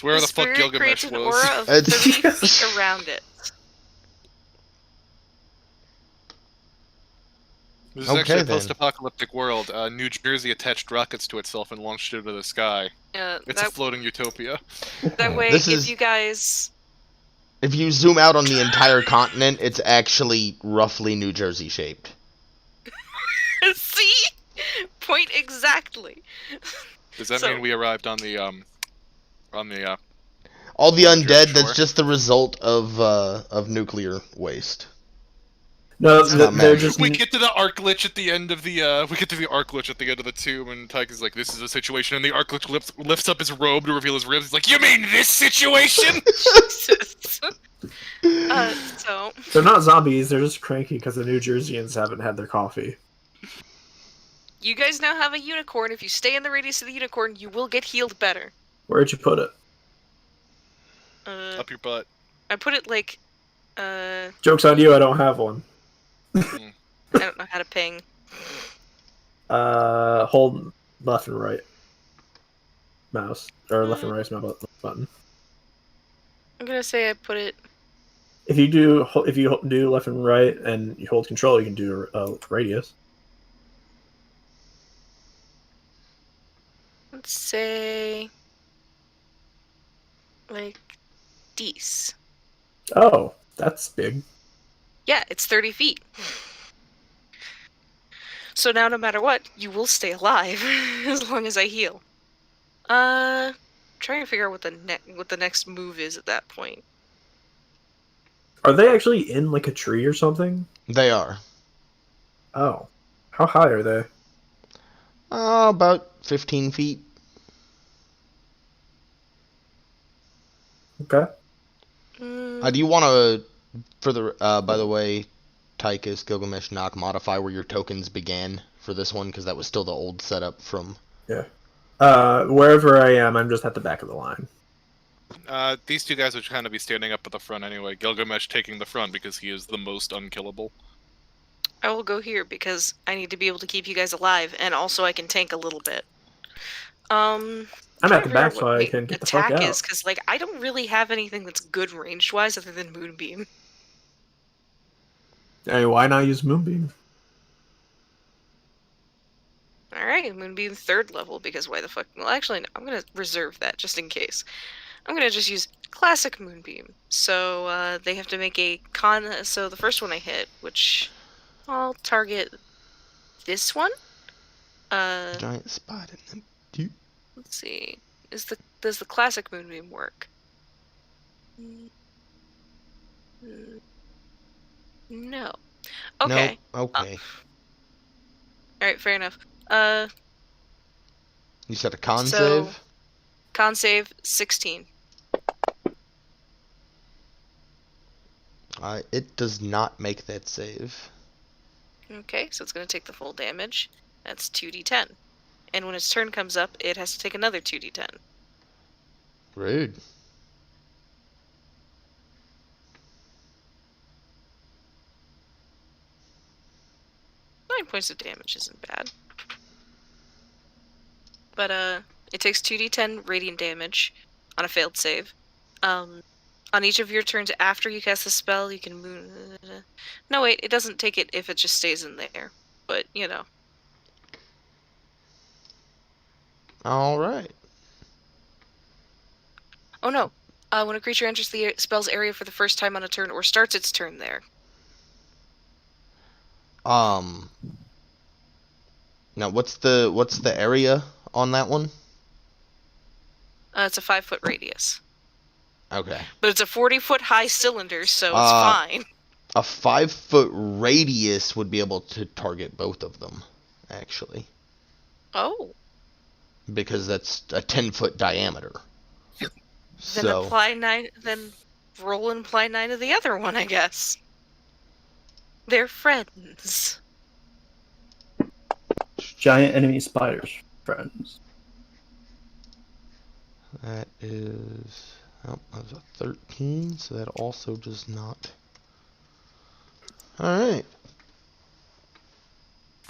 where the fuck spirit Gilgamesh creates an was. aura of It's- 30 feet around it. This is Okay, actually a then. post-apocalyptic world. New Jersey attached rockets to itself and launched it into the sky. It's a floating utopia. That way, This if is- you guys... If you zoom out on the entire continent, it's actually roughly New Jersey shaped. See? Point exactly. Does that So- mean we arrived on the All the Jersey undead, Shore. that's just the result of nuclear waste. No, It's not they're magic. just. We get to the arc glitch at the end of the tomb, and Tyke is like, "This is a situation," and the arc glitch lifts up his robe to reveal his ribs. He's like, "You mean this situation?" Jesus. So They're not zombies. They're just cranky because the New Jerseyans haven't had their coffee. you guys now have a unicorn. If you stay in the radius of the unicorn, you will get healed better. Where'd you put it? Uh, Up your butt. I put it like, Joke's on you. I don't have one. I don't know how to ping. Hold left and right mouse or left and right mouse button. I'm gonna say I put it. If you do left and right and you hold control, you can do radius. Let's say, like, Dece. Oh, that's big. Yeah, it's 30 feet. So now, no matter what, you will stay alive as long as I heal. Trying to figure out what the next move is at that point. Are they actually in like a tree or something? They are. Oh, how high are they? About 15 feet. Okay. Mm, Do you want to, by the way, Tychus, Gilgamesh, Nock, modify where your tokens began for this one? Because that was still the old setup from... Wherever I am, I'm just at the back of the line. These two guys would kind of be standing up at the front anyway. Gilgamesh taking the front because he is the most unkillable. I will go here because I need to be able to keep you guys alive, and also I can tank a little bit. I'm at the back so I can get the fuck attack out. is because like I don't really have anything that's good range wise other than Moonbeam. Hey, why not use Moonbeam? All right, Moonbeam 3rd level because why the fuck? Well, actually, no, I'm gonna reserve that just in case. I'm gonna just use classic Moonbeam. So they have to make a con. So the first one I hit, which I'll target this one. Giant spot in them. Let's see. Does the classic Moonbeam work? No. Okay. No, okay. Alright, fair enough. You said a con so- save? Con save 16. It does not make that save. Okay, so it's gonna take the full damage. That's 2d10. And when its turn comes up, it has to take another 2d10. Rude. Nine points of damage isn't bad. But it takes 2d10 radiant damage on a failed save. On each of your turns after you cast the spell, you can move. No, wait, it doesn't take it if it just stays in there. But you know. All right. Oh no. When a creature enters the spell's area for the first time on a turn or starts its turn there. Now what's the area on that one? It's a 5-foot radius. Okay. But it's a 40-foot high cylinder, so it's fine. A 5-foot radius would be able to target both of them, actually. Oh. Because that's a 10-foot diameter. Then apply 9. Then roll and apply 9 to the other one, I guess. They're friends. Giant enemy spiders, friends. That is... Oh, that was a 13, so that also does not... Alright.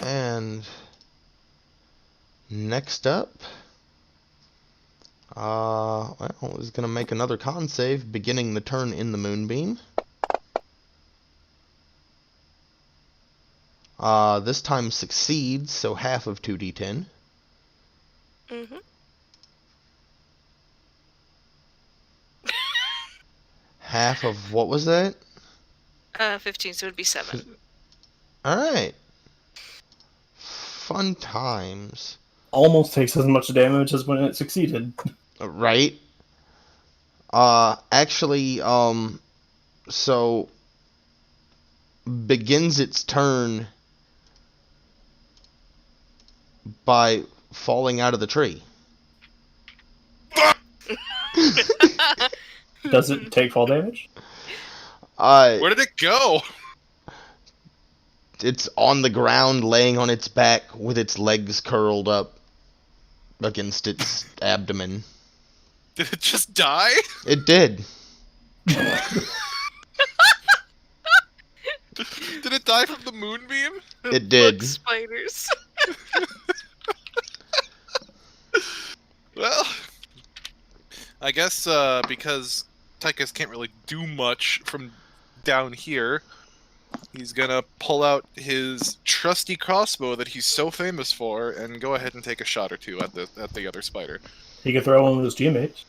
And... Next up... well, is going to make another con save, beginning the turn in the Moonbeam. This time succeeds, so half of 2d10. Mm-hmm. Half of what was that? 15, so it would be 7. Alright. Fun times. Almost takes as much damage as when it succeeded. Right? Actually, so... begins its turn by falling out of the tree. Does it take fall damage? Where did it go? It's on the ground, laying on its back with its legs curled up against its abdomen. Did it just die? It did. Did it die from the moonbeam? It did. Bug spiders. Well, I guess because Tychus can't really do much from down here, he's gonna pull out his trusty crossbow that he's so famous for and go ahead and take a shot or two at the other spider. He could throw one of his teammates.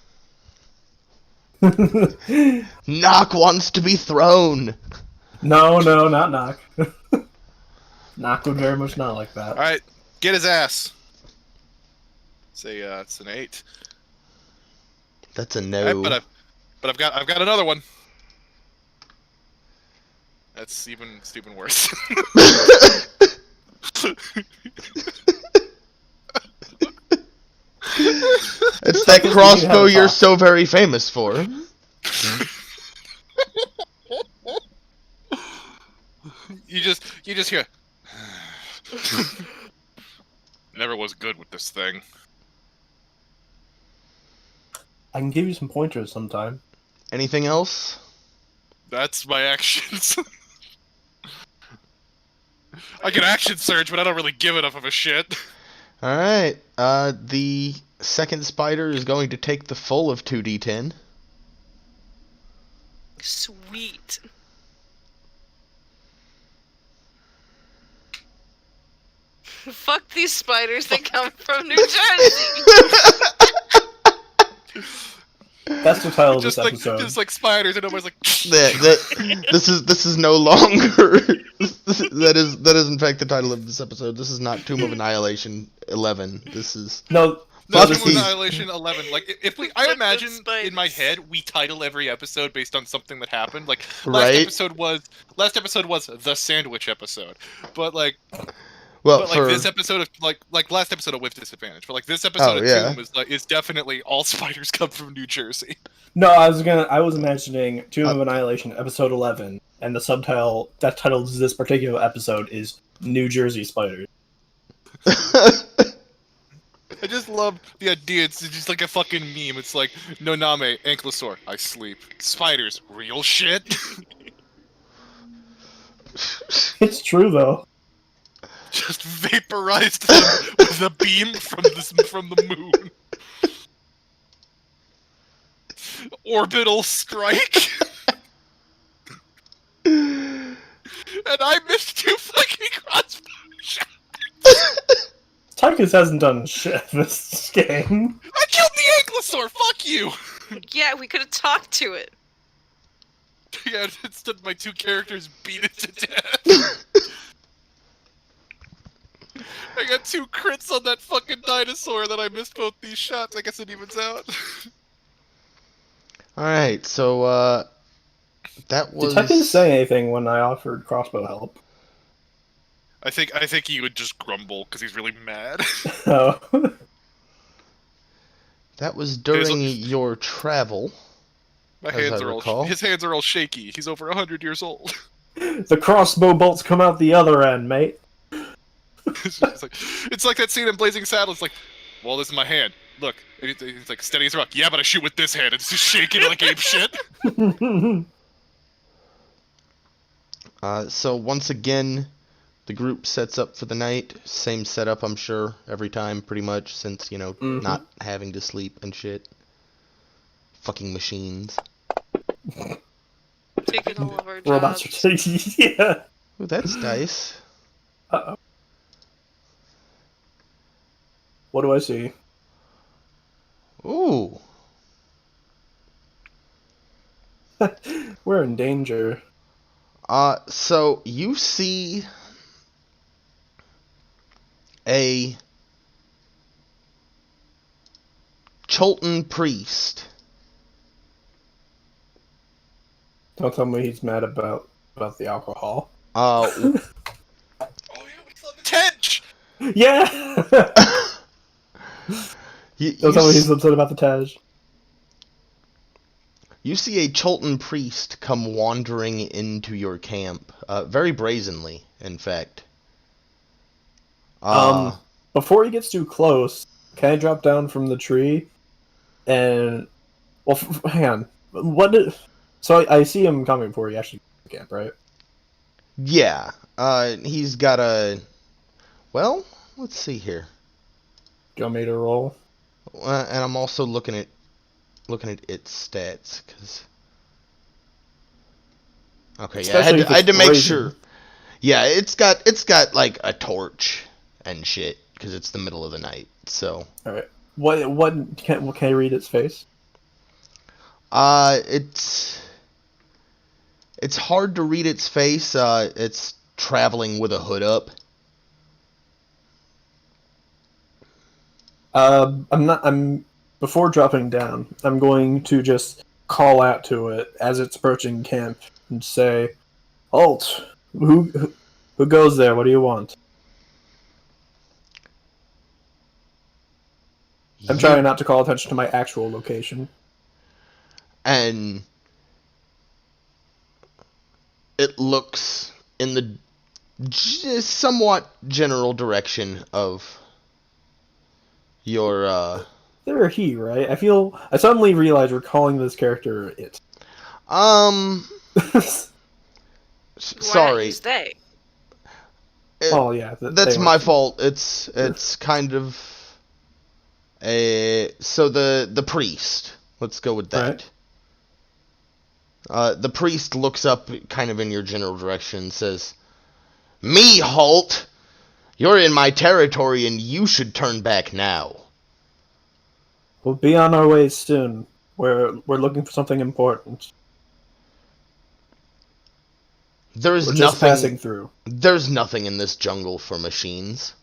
Knock wants to be thrown. No, not Knock. Knock would very much not like that. All right, get his ass. Say it's an 8. That's a All no. right, but I've got another one. That's even worse. It's that Tychus, crossbow you have you're a so very famous for. You just hear. Never was good with this thing. I can give you some pointers sometime. Anything else? That's my actions. I can action surge, but I don't really give enough of a shit. Alright, the second spider is going to take the full of 2d10. Sweet. Fuck these spiders that come from New Jersey. That's the title of this Just like episode. spiders, and everybody's like. This is no longer. that is in fact the title of this episode. This is not Tomb of Annihilation 11. This is No, No, Fuck Tomb of these. Annihilation 11. Like, if we, I Fuck imagine those spiders. in my head we title every episode based on something that happened. Like Right. last episode was the sandwich episode, but like well this episode of like last episode of With Disadvantage. But like this episode Oh, of yeah. Tomb is definitely all spiders come from New Jersey. no, I was imagining Tomb of Annihilation, episode 11, and the subtitle that titles this particular episode is New Jersey Spiders. I just love the idea. It's just like a fucking meme. It's like Noname, Ankylosaur, I sleep. Spiders, real shit. It's true though. Just vaporized them with a beam from the moon. Orbital strike. And I missed 2 fucking crossbow shots. Tychus hasn't done shit this game. I killed the Ankylosaur. Fuck you. Yeah, we could have talked to it. Yeah, instead my 2 characters beat it to death. I got 2 crits on that fucking dinosaur that I missed both these shots. I guess it evens out. Alright, so that was Did Tychus say anything when I offered crossbow help? I think he would just grumble because he's really mad. Oh. that was during your travel. My As hands I are recall. all his hands are all shaky. He's over 100 years old. The crossbow bolts come out the other end, mate. It's like that scene in Blazing Saddles. Like, well, this is my hand. Look, it's like steady as a rock. Yeah, but I shoot with this hand. It's just shaking like ape shit. So once again, the group sets up for the night. Same setup, I'm sure, every time, pretty much, since, Mhm. not having to sleep and shit. Fucking machines. Taking all of our jobs. Robots are taking. Yeah. Ooh, that's dice. Uh-oh. What do I see? Ooh. We're in danger. So you see a Cholton priest. Don't tell me he's mad about the alcohol. Uh, Oh yeah, we saw the Tej! Yeah! you, Don't you, tell me he's s- upset about the Taj. you see a Cholton priest come wandering into your camp, very brazenly, in fact. Uh, Before he gets too close, can I drop down from the tree? And, well, hang on. What did... So I see him coming before he actually gets to the camp, right? yeah. He's got a. Well, let's see here. Do you want me to roll? And I'm also looking at its stats, cause. Okay, yeah, Especially if I had it's to make brazen. sure. Yeah, it's got like a torch and shit, cause it's the middle of the night. So. Alright. What can I read its face? It's hard to read its face. It's traveling with a hood up. I'm before dropping down, I'm going to just call out to it as it's approaching camp and say, "Halt! Who goes there? What do you want?" I'm You trying not to call attention to my actual location. and it looks in the somewhat general direction of your They're a he, right? I suddenly realize we're calling this character it. um Why not sorry. use they? Oh yeah, That's they my weren't- fault. It's kind of a so the priest. Let's go with that. The priest looks up kind of in your general direction and says, "Me, Halt! You're in my territory and you should turn back now." We'll be on our way soon. We're looking for something important. There's We're just nothing passing through. there's nothing in this jungle for machines.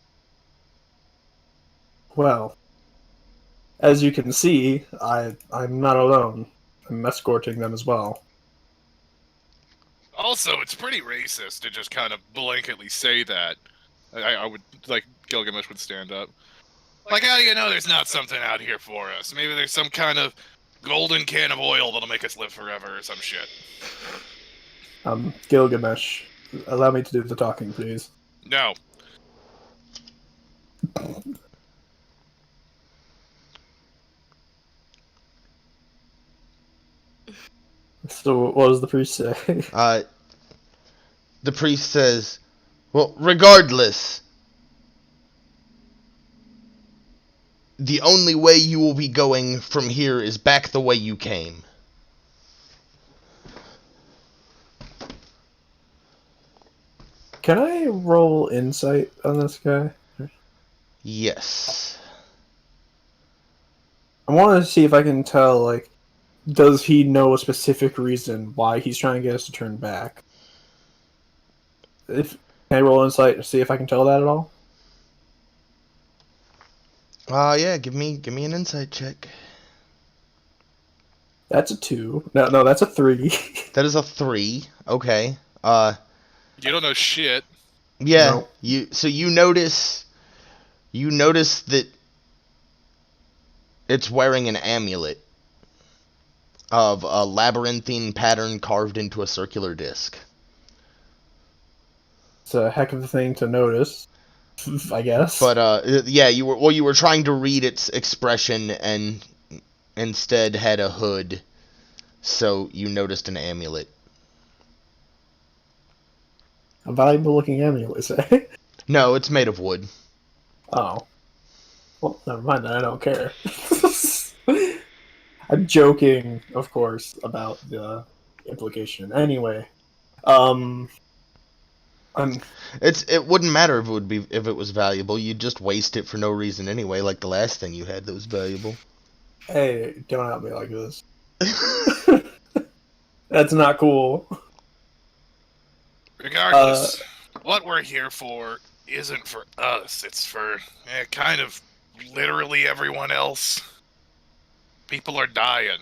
Well, as you can see, I'm not alone. I'm escorting them as well. Also, it's pretty racist to just kind of blanketly say that. I would, like, Gilgamesh would stand up. Like, how do you know there's not something out here for us? Maybe there's some kind of golden can of oil that'll make us live forever or some shit. Gilgamesh, allow me to do the talking, please. No. So, what does the priest say? The priest says, "Well, regardless, the only way you will be going from here is back the way you came." Can I roll insight on this guy? Yes. I want to see if I can tell, like, does he know a specific reason why he's trying to get us to turn back? Can I roll insight to see if I can tell that at all? Yeah, give me an insight check. That's a 2. No, that's a 3. That is a 3. Okay. You don't know shit. Yeah, No. you notice that it's wearing an amulet of a labyrinthine pattern carved into a circular disc. It's a heck of a thing to notice, I guess. But yeah, you were trying to read its expression and instead had a hood, so you noticed an amulet. A valuable looking amulet, say? No, it's made of wood. Oh. Well, never mind, then I don't care. I'm joking, of course, about the implication. Anyway, I'm It wouldn't matter if it was valuable. You'd just waste it for no reason anyway, like the last thing you had that was valuable. Hey, don't help me like this. That's not cool. Regardless, what we're here for isn't for us. It's for kind of literally everyone else. People are dying,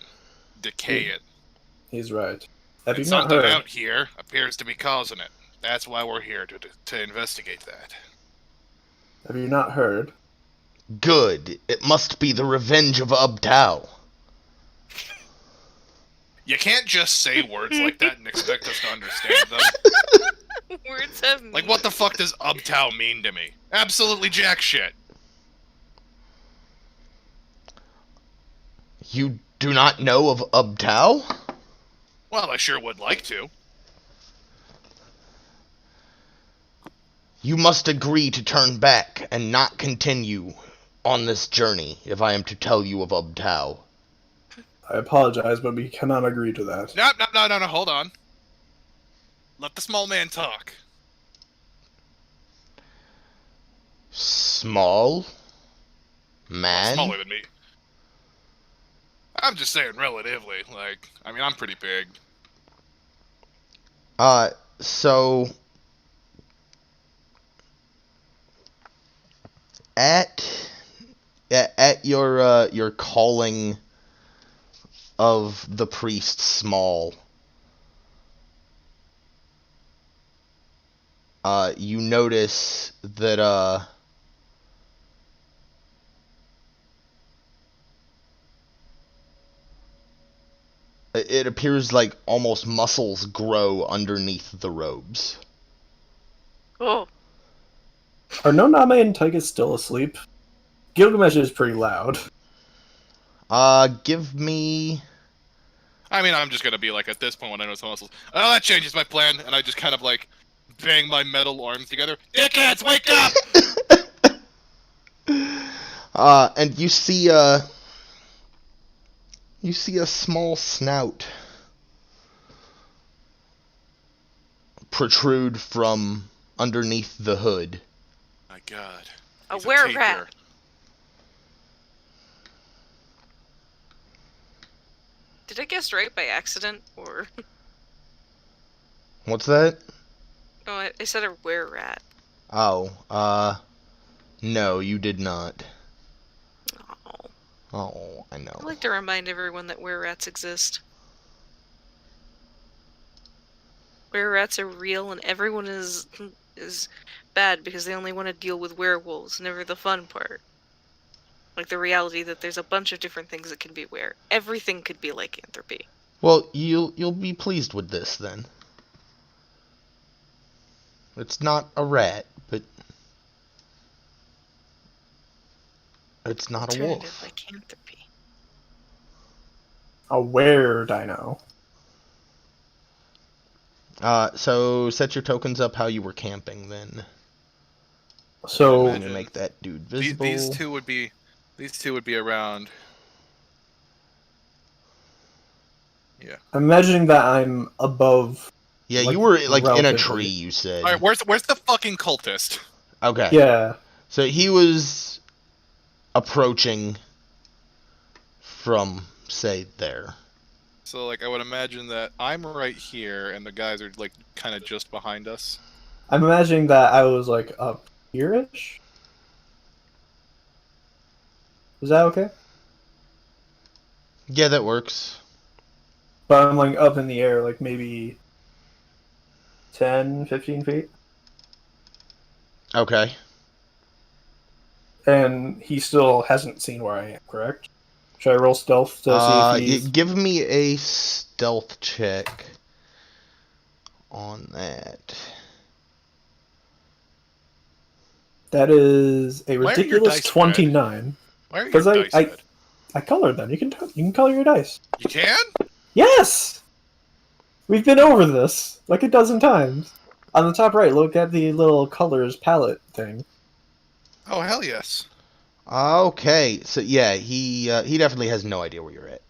decaying. He's right. Have you And not something heard? out here appears to be causing it. That's why we're here to investigate that. Have you not heard? Good. It must be the revenge of Ubtao. You can't just say words like that and expect us to understand them. Words have meaning. Like, what the fuck does Ubtao mean to me? Absolutely jack shit. You do not know of Ubtao? Well, I sure would like to. You must agree to turn back and not continue on this journey if I am to tell you of Ubtao. I apologize, but we cannot agree to that. No, hold on. Let the small man talk. Small? Man? Smaller than me. I'm just saying relatively. Like, I mean, I'm pretty big. So... At your calling of the priest Small, you notice that, it appears like almost muscles grow underneath the robes. Oh, Are Noname and Tychus still asleep? Gilgamesh is pretty loud. Give me... I mean, I'm just gonna be like, at this point when I know someone else is, oh, that changes my plan, and I just kind of like, bang my metal arms together. Dickheads, wake up! And you see a small snout protrude from underneath the hood. My God. a He's were tapir. rat. Did I guess right by accident, or? What's that? Oh, I said a were rat. Oh, no, you did not. Oh. Oh, I know. I like to remind everyone that were rats exist. Were rats are real, and everyone is bad because they only want to deal with werewolves, never the fun part. Like the reality that there's a bunch of different things that can be were. Everything could be lycanthropy. Well, you'll be pleased with this then. It's not a rat, but it's not a Alternative wolf. lycanthropy. A were-dino. So set your tokens up how you were camping then. So, Let me make that dude visible. These two would be around. Yeah. I'm imagining that I'm above. Yeah, like, you were like in a relatively. tree, you said. All right, where's the fucking cultist? Okay. Yeah. So he was approaching from, say, there. So like, I would imagine that I'm right here, and the guys are like kind of just behind us. I'm imagining that I was like up here-ish. Is that okay? Yeah, that works. But I'm like up in the air, like maybe 10, 15 feet. Okay. And he still hasn't seen where I am, correct? Should I roll stealth to see if he's... Give me a stealth check on that. That is a Why are your ridiculous dice 29. Why are your Because dice red? I colored them. You can color your dice. You can? Yes! We've been over this like a dozen times. On the top right, look at the little colors palette thing. Oh hell yes. Okay, so yeah, he definitely has no idea where you're at.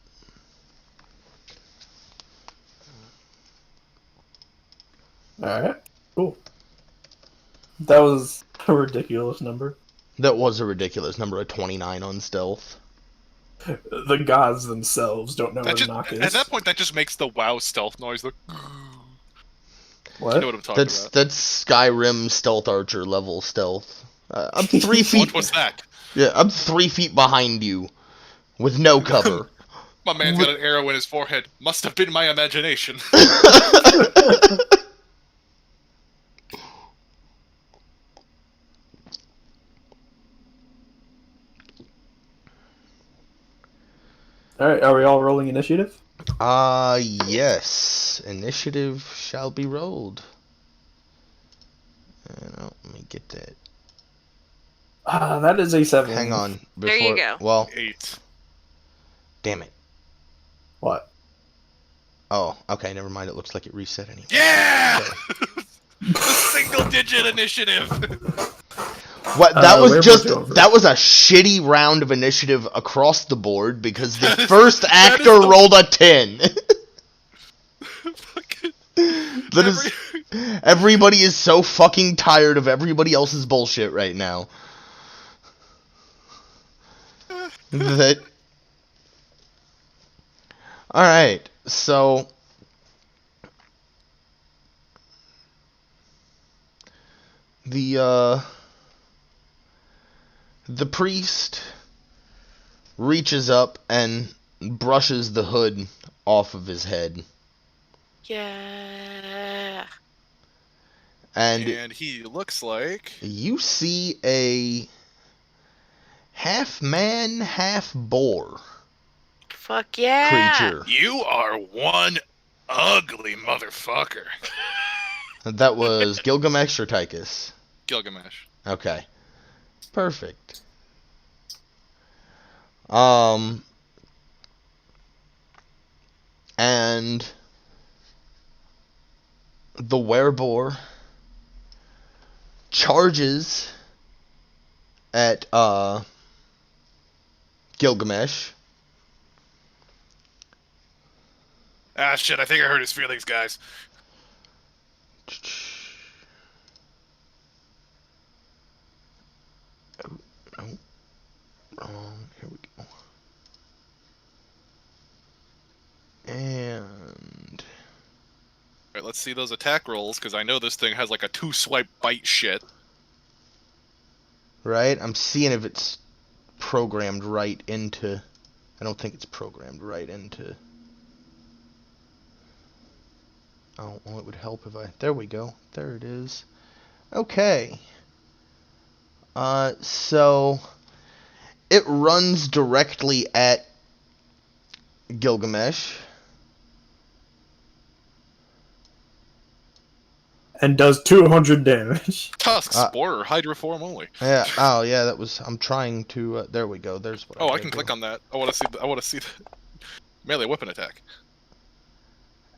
Alright, cool. That was a ridiculous number. That was a ridiculous number of 29 on stealth. The gods themselves don't know That where just, the knock is. at that point, that just makes the WoW stealth noise look. What? You know what I'm talking That's about. Skyrim stealth archer level stealth. I'm 3 feet. What was that? Yeah, I'm 3 feet behind you, with no cover. My man's got an arrow in his forehead. Must have been my imagination. Alright, are we all rolling initiative? Yes. Initiative shall be rolled. Let me get that. That is a 7. Hang on. There you go. Well, 8. damn it. What? Oh, okay, never mind. It looks like it reset anyway. Yeah! Okay. The single-digit initiative. What? That was Werewolf over. that was a shitty round of initiative across the board because the That is- first that is actor the- rolled a 10. Fucking- That is, everybody is so fucking tired of everybody else's bullshit right now. That. Alright, so. The priest reaches up and brushes the hood off of his head. Yeah. And he looks like... you see a half man, half boar Fuck yeah. creature. You are one ugly motherfucker. That was Gilgamesh or Tychus? Gilgamesh. Okay. Perfect. And the wereboar charges at Gilgamesh. Ah, shit, I think I hurt his feelings, guys. Oh, wrong. Here we go. And Alright, let's see those attack rolls, because I know this thing has like a 2-swipe bite shit. right, I'm seeing if it's programmed right into. I don't think it's programmed right into. Oh, well, it would help if I. There we go. There it is. Okay. So it runs directly at Gilgamesh. And does 200 damage. Tusk, Uh, spore, or hydroform only. Yeah. Oh, yeah. That was. I'm trying to. There we go. There's what. Oh, I can click on that. I want to see the melee weapon attack.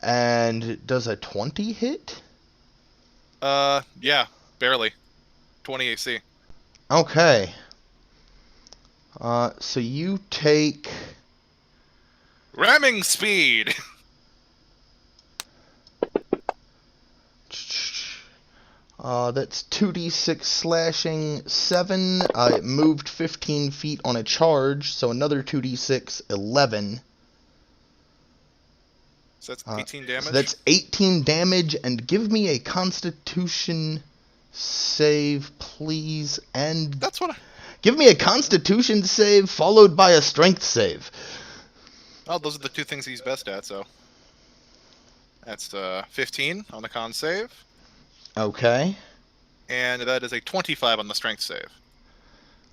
And it does a 20 hit. Yeah, barely. 20 AC. Okay. So you take. Ramming speed. That's 2d6 slashing, 7. It moved 15 feet on a charge, so another 2d6, 11. So that's 18 damage. So that's 18 damage, and give me a Constitution save, please, and That's what I... give me a Constitution save followed by a Strength save. Oh, those are the two things he's best at, so... That's 15 on the con save, Okay. and that is a 25 on the strength save.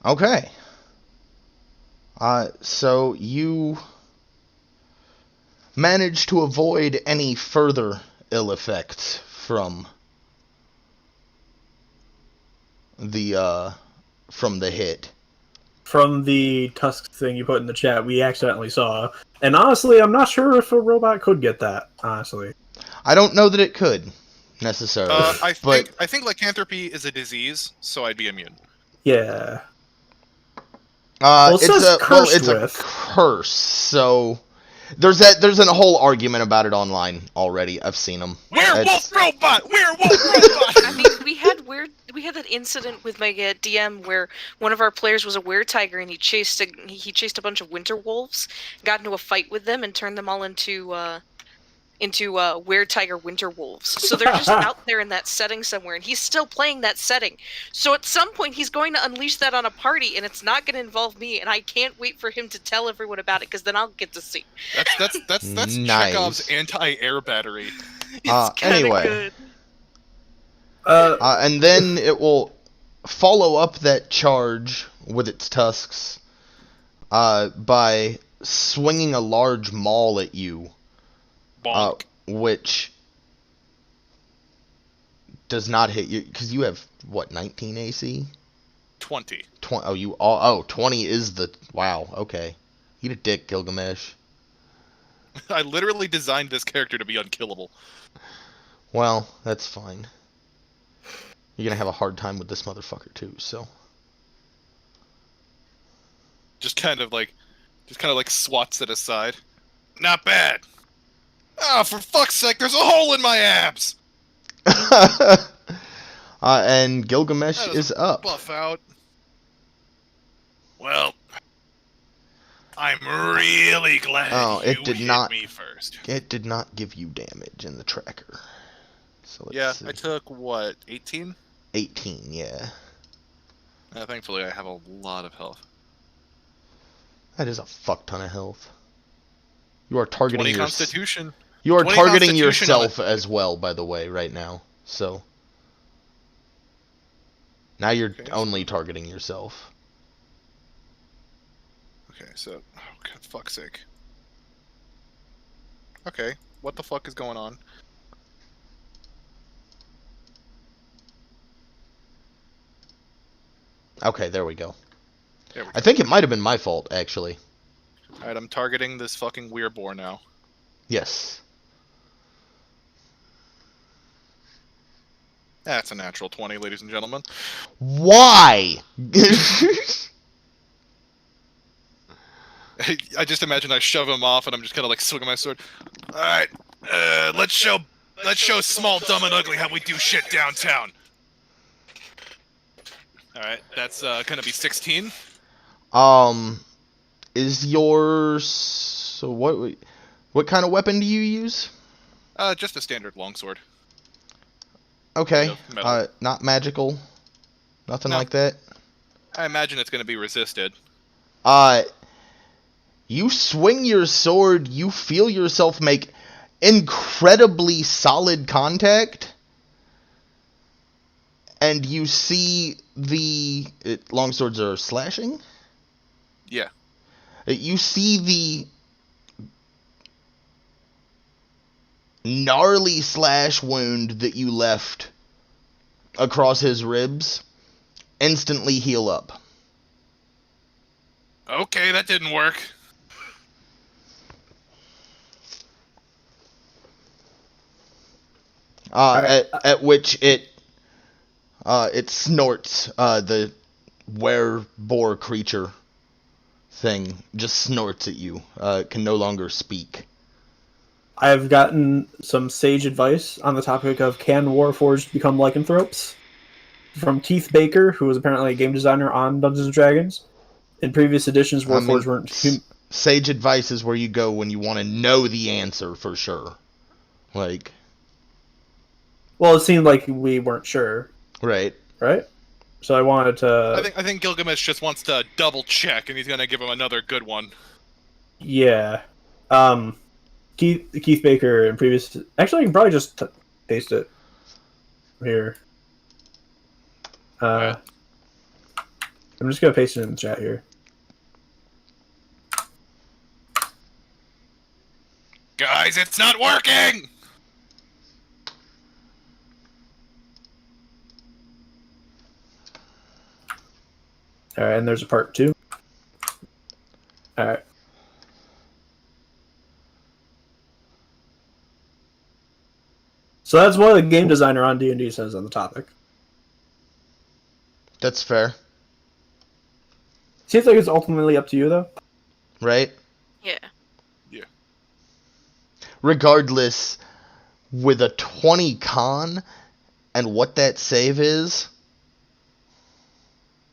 Okay. So you manage to avoid any further ill effects from the hit. From the tusk thing you put in the chat, we accidentally saw. And honestly, I'm not sure if a robot could get that, honestly. I don't know that it could necessarily, I but think lycanthropy is a disease, so I'd be immune. Yeah. Well, it says it's cursed a with. curse. So there's a whole argument about it online already. I've seen them. Werewolf robot! Werewolf robot! I mean, we had that incident with my DM where one of our players was a were-tiger and he chased a bunch of winter wolves, got into a fight with them, and turned them all into were-tiger winter wolves. So they're just out there in that setting somewhere, and he's still playing that setting. So at some point he's going to unleash that on a party, and it's not going to involve me, and I can't wait for him to tell everyone about it, because then I'll get to see. That's Nice. Chekhov's anti-air battery. It's kinda anyway. good. And then it will follow up that charge with its tusks by swinging a large maul at you, Bonk. which does not hit you because you have what 19 AC. 20. 20. Oh, 20 is the wow. Okay, eat a dick, Gilgamesh. I literally designed this character to be unkillable. Well, that's fine. You're gonna have a hard time with this motherfucker too. So Just kind of like swats it aside. Not bad. Ah, for fuck's sake, there's a hole in my abs! and Gilgamesh That is up. Buff out. Well, I'm really glad it you did hit not- me first. It did not give you damage in the tracker. So let's Yeah, see. I took, what, 18? 18, yeah. Thankfully, I have a lot of health. That is a fuck ton of health. You are targeting 20 your Constitution. You are 20 targeting Constitution on yourself as well, by the way, right now. So now you're Okay, so- only targeting yourself. Okay, so, oh god, fuck's sake. Okay, what the fuck is going on? Okay, there we go. There we I go. think it might have been my fault, actually. Alright, I'm targeting this fucking weird boar now. Yes. That's a natural 20, ladies and gentlemen. Why? I just imagine I shove him off and I'm just kind of like swinging my sword. Alright, let's show small, dumb, and ugly how we do shit downtown. Alright, that's gonna be 16. Is yours... So what kind of weapon do you use? Just a standard longsword. Okay. Made of metal. Not magical? Nothing No. like that? I imagine it's gonna be resisted. You swing your sword, you feel yourself make incredibly solid contact, and you see longswords are slashing? Yeah. You see the gnarly slash wound that you left across his ribs instantly heal up. Okay, that didn't work. At which it snorts, the were-boar creature thing just snorts at you, can no longer speak. I have gotten some sage advice on the topic of can Warforged become lycanthropes from Keith Baker, who was apparently a game designer on Dungeons and Dragons. In previous editions, Warforged weren't. Sage advice is where you go when you want to know the answer for sure. Like, Well, it seemed like we weren't sure, right? right? So I wanted to. I think Gilgamesh just wants to double check, and he's gonna give him another good one. Yeah. Keith Baker in previous. Actually, I can probably just paste it here. Alright. I'm just gonna paste it in the chat here. Guys, it's not working! All right, and there's a part 2. All right. So that's what a game designer on D&D says on the topic. That's fair, Seems like it's ultimately up to you, though. Yeah. right? Yeah. Regardless, with a 20 con and what that save is,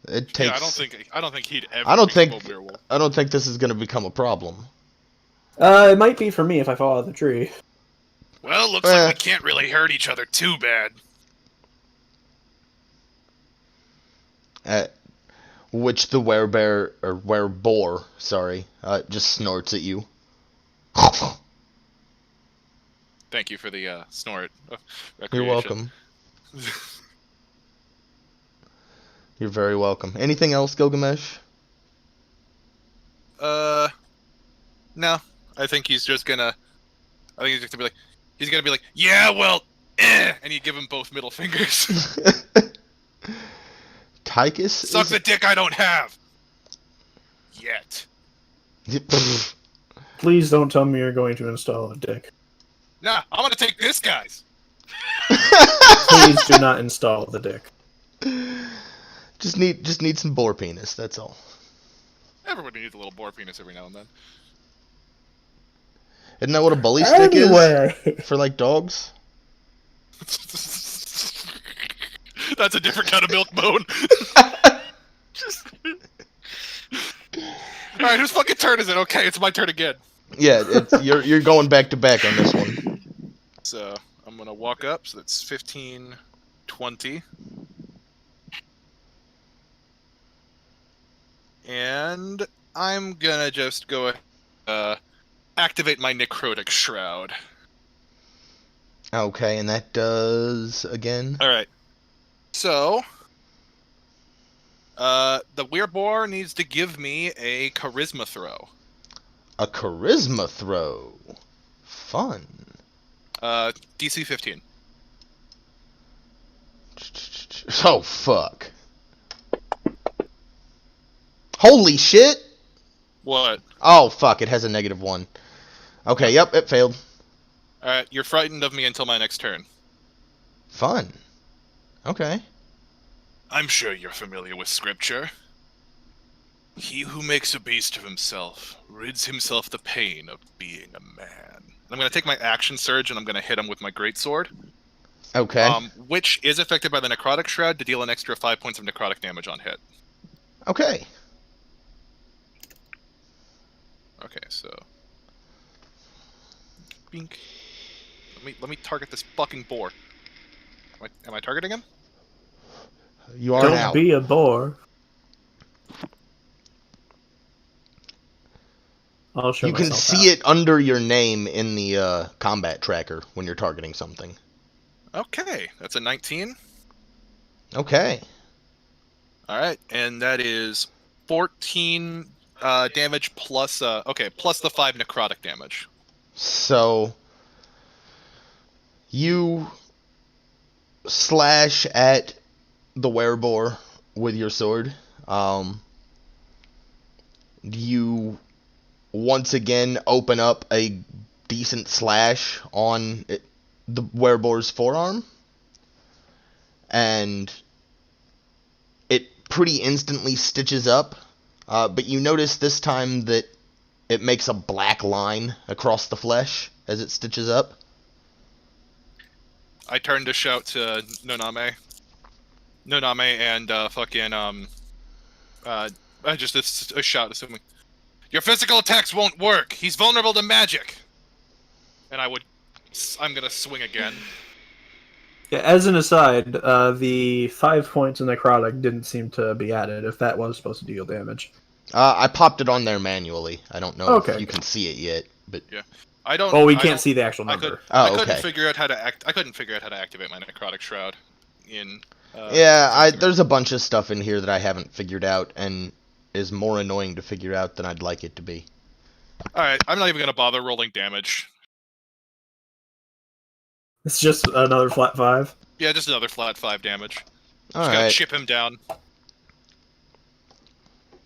it takes. Yeah, I don't think he'd ever I don't become think- a werewolf. I don't think this is going to become a problem. It might be for me if I fall out of the tree. Well, looks like we can't really hurt each other too bad. At which the wereboar, sorry, just snorts at you. Thank you for the snort. You're Recreation. welcome. You're very welcome. Anything else, Gilgamesh? No, I think he's just gonna. I think he's just gonna be like. He's gonna be like, yeah, well, and you give him both middle fingers. Tychus Suck is... the dick I don't have. Yet. Please don't tell me you're going to install a dick. Nah, I'm gonna take this guy's. Please do not install the dick. just need some boar penis, that's all. Everybody needs a little boar penis every now and then. Isn't that what a bully stick Anyway. is? For, like, dogs? That's a different kind of milk bone. Alright, whose fucking turn is it? Okay, it's my turn again. Yeah, you're going back to back on this one. So, I'm gonna walk up, so that's 15, 20. And I'm gonna just go activate my necrotic shroud. Okay, and that does again. Alright. So the Weirboar needs to give me a charisma throw. A charisma throw. Fun. DC 15. Oh fuck. Holy shit! What? Oh fuck, it has a -1. Okay, yep, it failed. Alright, you're frightened of me until my next turn. Fun. Okay. I'm sure you're familiar with scripture. He who makes a beast of himself rids himself the pain of being a man. I'm going to take my action surge and I'm going to hit him with my greatsword. Okay. Which is affected by the necrotic shroud to deal an extra 5 points of necrotic damage on hit. Okay. Okay, so bink. Let me target this fucking boar. Am I targeting him? You are Don't now. be a bore. I'll show You can myself see out. it under your name in the combat tracker when you're targeting something. Okay, that's a 19. Okay. Alright, and that is 14 damage plus plus the 5 necrotic damage. So you slash at the werebore with your sword. You once again open up a decent slash on the werebore's forearm, and it pretty instantly stitches up. But you notice this time that it makes a black line across the flesh as it stitches up. I turn to shout to Noname. Noname and just a shout assuming. Your physical attacks won't work. He's vulnerable to magic. And I'm gonna swing again. Yeah, as an aside, the 5 points in necrotic didn't seem to be added if that was supposed to deal damage. I popped it on there manually. I don't know Okay. if you can see it yet, but Yeah. I don't. Well, we I can't don't- see the actual I number. could. Oh, I couldn't okay. figure out how to act. I couldn't figure out how to activate my necrotic shroud. In. yeah, there's a bunch of stuff in here that I haven't figured out, and is more annoying to figure out than I'd like it to be. All right, I'm not even gonna bother rolling damage. It's just another flat 5. Yeah, just another flat 5 damage. All Just gotta right, chip him down.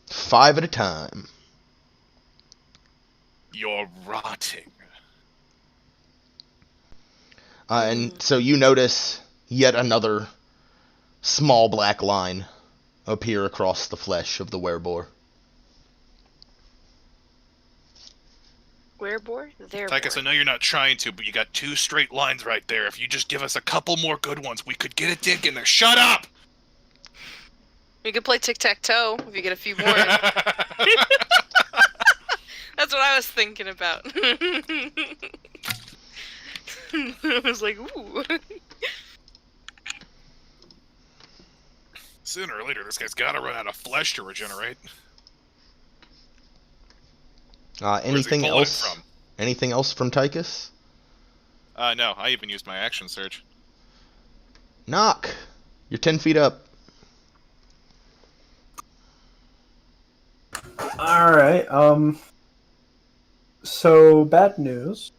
5 at a time. You're rotting. And so you notice yet another small black line appear across the flesh of the werebore. Werebore? There. Tychus, I know you're not trying to, but you got 2 straight lines right there. If you just give us a couple more good ones, we could get a dick in there. Shut up! We could play tic-tac-toe if you get a few more. That's what I was thinking about. I was like, ooh. Sooner or later, this guy's gotta run out of flesh to regenerate. Where's he Anything pulling it else? from? Anything else from Tychus? No, I even used my action surge. Knock. You're 10 feet up. Alright, So, bad news.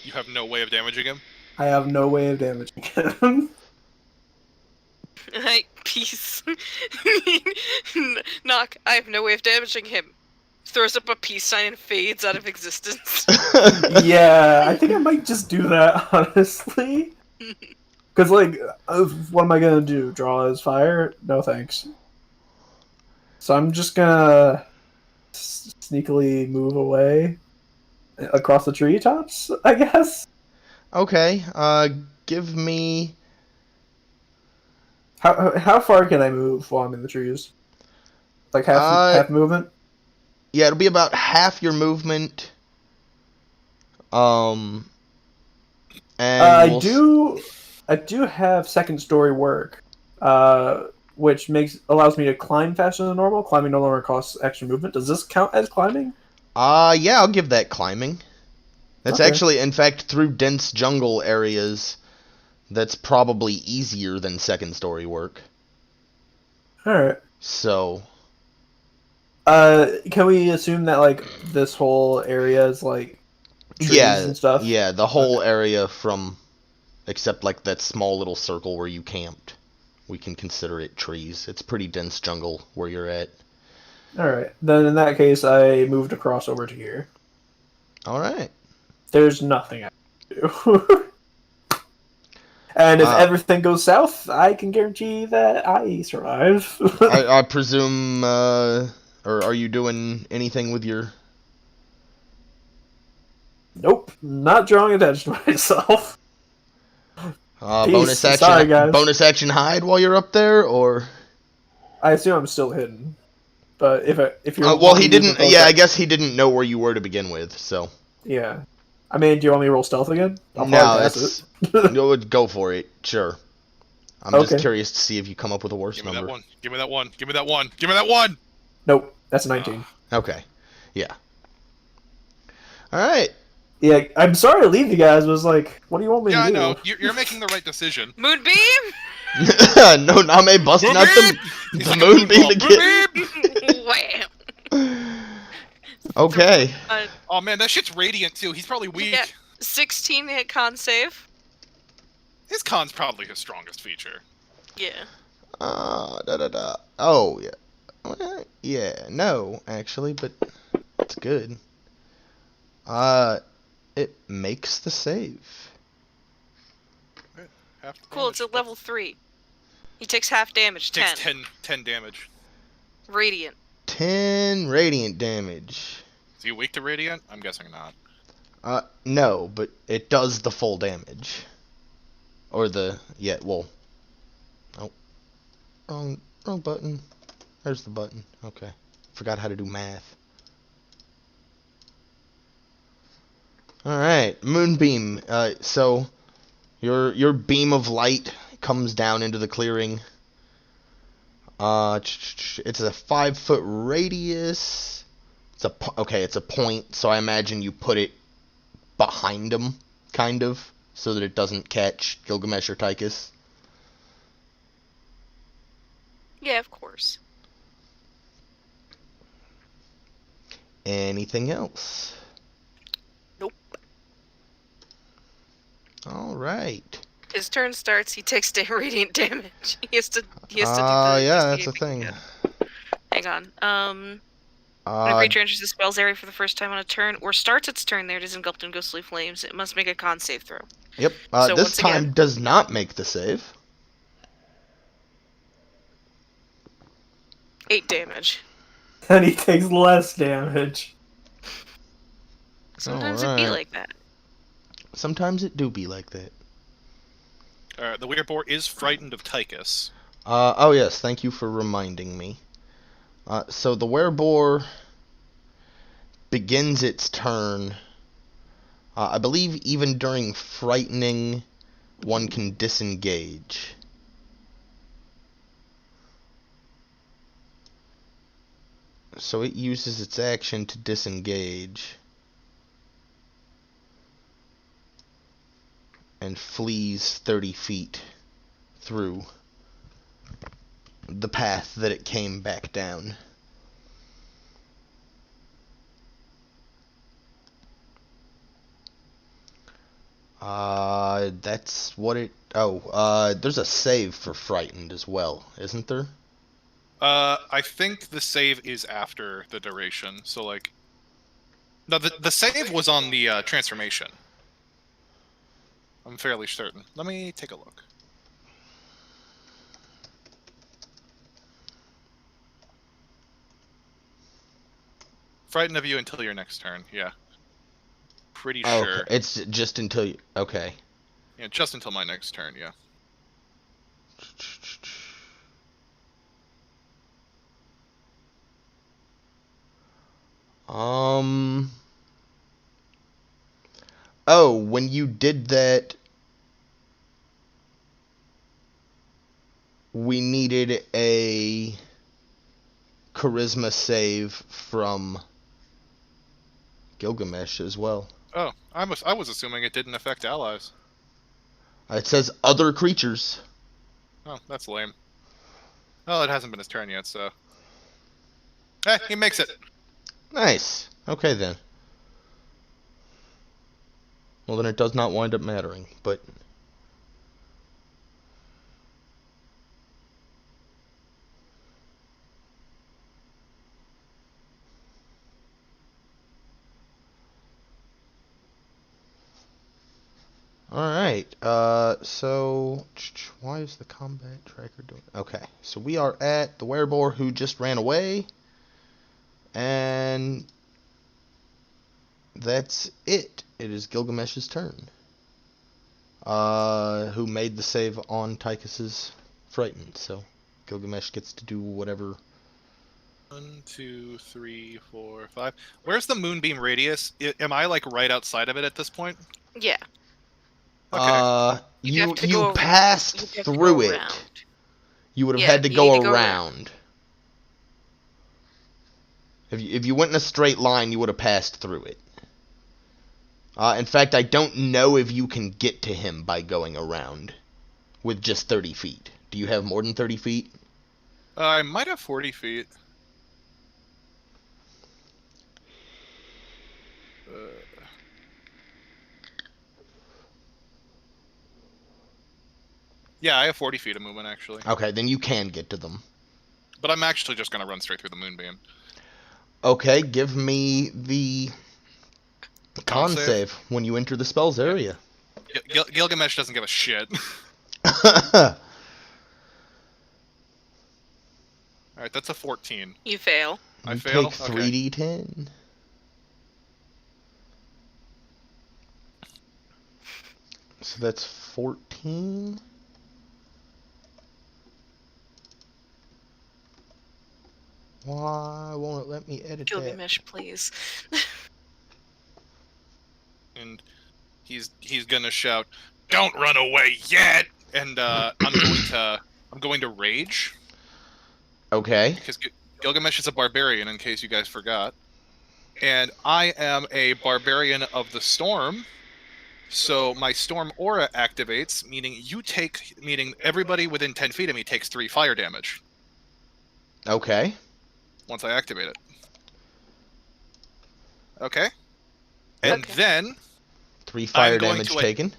You have no way of damaging him. I have no way of damaging him. Peace. Knock. I have no way of damaging him. Throws up a peace sign and fades out of existence. Yeah, I think I might just do that, honestly. Because, like, what am I gonna do? Draw his fire? No thanks. So I'm just gonna sneakily move away across the treetops, I guess? Okay, give me... How far can I move while I'm in the trees? Like half movement? Yeah, it'll be about half your movement. And I do have second story work, which allows me to climb faster than normal. Climbing no longer costs extra movement. Does this count as climbing? Yeah, I'll give that climbing. That's Okay. actually, in fact, through dense jungle areas, that's probably easier than second story work. Alright. So, Can we assume that, like, this whole area is, like, trees and stuff? yeah, the whole area from, except like that small little circle where you camped, we can consider it trees. It's pretty dense jungle where you're at. Alright. Then in that case, I moved across over to here. Alright. There's nothing I can do. And if everything goes south, I can guarantee that I survive. I presume, or are you doing anything with your... Nope, not drawing attention to myself. bonus action, Sorry, guys. bonus action hide while you're up there, or... I assume I'm still hidden. But if you're well, he didn't. Yeah, I guess he didn't know where you were to begin with. So. Yeah. I mean, do you want me to roll stealth again? I'll No, probably pass it. go for it. Sure. I'm Okay. just curious to see if you come up with a worse Give me number. that one. Give me that one. Give me that one. Give me that one. Nope, that's a 19. Okay. Yeah. All right. Yeah, I'm sorry to leave you guys, but it's like, what do you want me Yeah, to do? I know. You're making the right decision. Moonbeam? No, Name busting out the moonbeam again. Wham! Okay. Oh man, that shit's radiant too. He's probably weak. Yeah. 16 hit con save. His con's probably his strongest feature. Yeah. Oh, yeah. Well, yeah, no, actually, but it's good. It makes the save. Half the Cool, it's damage. at level 3. He takes half damage, 10. Takes 10 damage. Radiant. 10 radiant damage. Is he weak to radiant? I'm guessing not. No, but it does the full damage. Or well. Oh. Wrong button. There's the button. Okay. Forgot how to do math. Alright, Moonbeam. So, your beam of light comes down into the clearing. It's a 5-foot radius. It's a point, so I imagine you put it behind him, kind of, so that it doesn't catch Gilgamesh or Tychus. Yeah, of course. Anything else? Nope. Alright. His turn starts, he takes radiant damage. He has to do the... Yeah, that's a thing. Yeah. Hang on. When a creature enters the spell's area for the first time on a turn, or starts its turn there, it is engulfed in ghostly flames. It must make a con save throw. Yep. So This once time again- does not make the save. 8 damage. And he takes less damage. Sometimes it be Alright. like that. Sometimes it do be like that. The Weirboar is frightened of Tychus. Oh yes, thank you for reminding me. So the Werebore begins its turn. I believe even during frightening, one can disengage. So it uses its action to disengage. And flees 30 feet through the path that it came back down. That's what it. There's a save for frightened as well, isn't there? I think the save is after the duration. So like, no, the save was on the transformation. I'm fairly certain. Let me take a look. Frightened of you until your next turn. Yeah. Pretty Oh, sure. okay. It's just until you. Okay. Yeah, just until my next turn. Yeah. Oh, when you did that, we needed a charisma save from Gilgamesh as well. Oh, I was assuming it didn't affect allies. It says other creatures. Oh, that's lame. Well, it hasn't been his turn yet, so. Eh, he makes it. Nice. Okay then. Well, then it does not wind up mattering, but. Alright, so why is the combat tracker doing? Okay, so we are at the werebore who just ran away, and that's it. It is Gilgamesh's turn. Who made the save on Tychus's frightened, so Gilgamesh gets to do whatever. 1, 2, 3, 4, 5. Where's the moonbeam radius? Am I like right outside of it at this point? Yeah. Okay. You'd You have to go passed you'd have to go through it. around. You would have Yeah, had to you go need to go around. If you went in a straight line, you would have passed through it. In fact, I don't know if you can get to him by going around with just 30 feet. Do you have more than 30 feet? I might have 40 feet. Yeah, I have 40 feet of movement, actually. Okay, then you can get to them. But I'm actually just going to run straight through the moonbeam. Okay, give me the con save? save when you enter the spell's area. Gilgamesh doesn't give a shit. Alright, that's a 14. You fail. I You fail? take Okay. 3d10. So that's 14. Why won't it let me edit that? Gilgamesh, please. And he's gonna shout, "Don't run away yet!" And I'm going to rage. Okay. Because Gilgamesh is a barbarian, in case you guys forgot. And I am a barbarian of the storm, so my storm aura activates, meaning everybody within 10 feet of me takes 3 fire damage Okay. once I activate it. Okay? And Okay. then 3 fire I'm going damage to taken.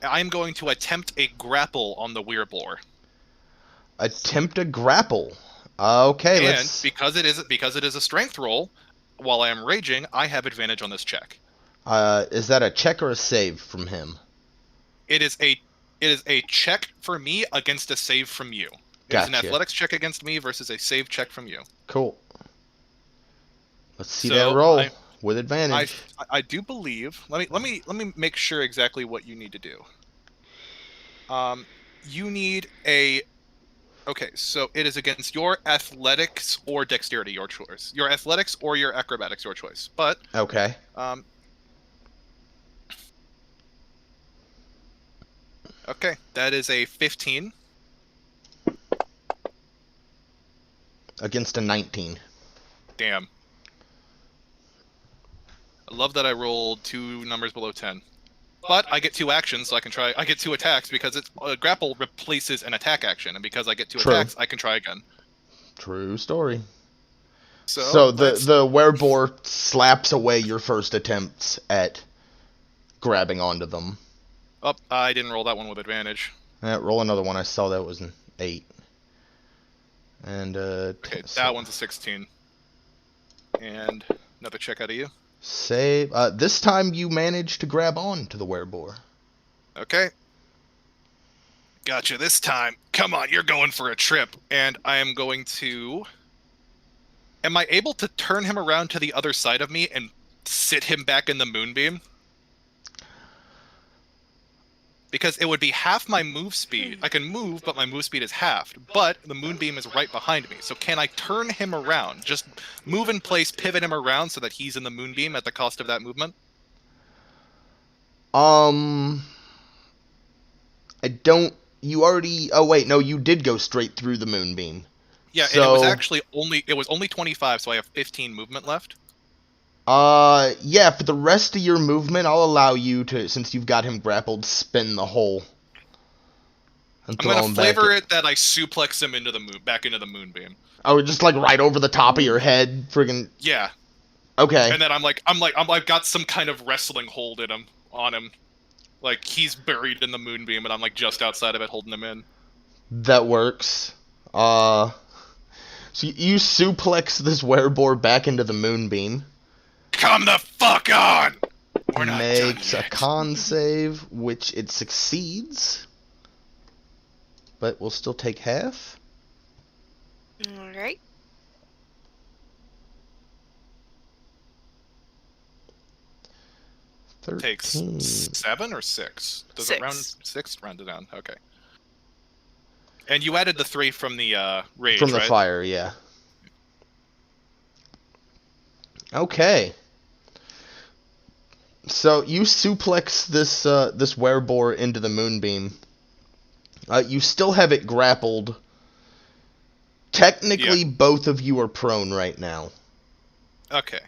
I'm going to attempt a grapple on the Weirblore. Attempt a grapple. Okay, And let's. because it is a strength roll, while I am raging, I have advantage on this check. Is that a check or a save from him? It is a check for me against a save from you. It's an Gotcha. athletics check against me versus a save check from you. Cool. Let's see So, that roll with advantage. I do believe. Let me make sure exactly what you need to do. You need a. Okay, so it is against your athletics or dexterity, your choice. Your athletics or your acrobatics, your choice. But Okay. Okay, that is a 15. Against a 19. Damn. I love that I rolled 2 numbers below 10. But I get 2 actions, so I can try. I get 2 attacks because it's grapple replaces an attack action, and because I get 2 True. attacks, I can try again. True story. So, So the werebore slaps away your first attempts at grabbing onto them. Oh, I didn't roll that one with advantage. Roll another one. I saw that was an 8. And Okay, that one's a 16. And another check out of you. save. This time you managed to grab on to the wereboar. Okay. Gotcha this time. Come on, you're going for a trip. And I am going to... Am I able to turn him around to the other side of me and sit him back in the moonbeam? Because it would be half my move speed. I can move, but my move speed is halved. But the moonbeam is right behind me. So can I turn him around? Just move in place, pivot him around so that he's in the moonbeam at the cost of that movement? I don't... You already... Oh, wait, no, you did go straight through the moonbeam. Yeah, so... and it was actually only 25, so I have 15 movement left. Yeah, for the rest of your movement, I'll allow you to, since you've got him grappled, spin the hole. I'm gonna flavor it that I suplex him into the back into the moonbeam. Oh, just like right over the top of your head, friggin'. Yeah. Okay. And then I've got some kind of wrestling hold in him, on him. Like, he's buried in the moonbeam, and I'm like just outside of it holding him in. That works. So you suplex this wereboar back into the moonbeam. Come the fuck on! We're not Makes done a yet. con save, which it succeeds. But we'll still take half. Alright. Takes 7 or 6? Does it round 6? Round it down. Okay. And you added the 3 from the rage, From the right? fire, yeah. Okay. So you suplex this this wereboar into the moonbeam. You still have it grappled. Technically, both of you are prone right now. Okay.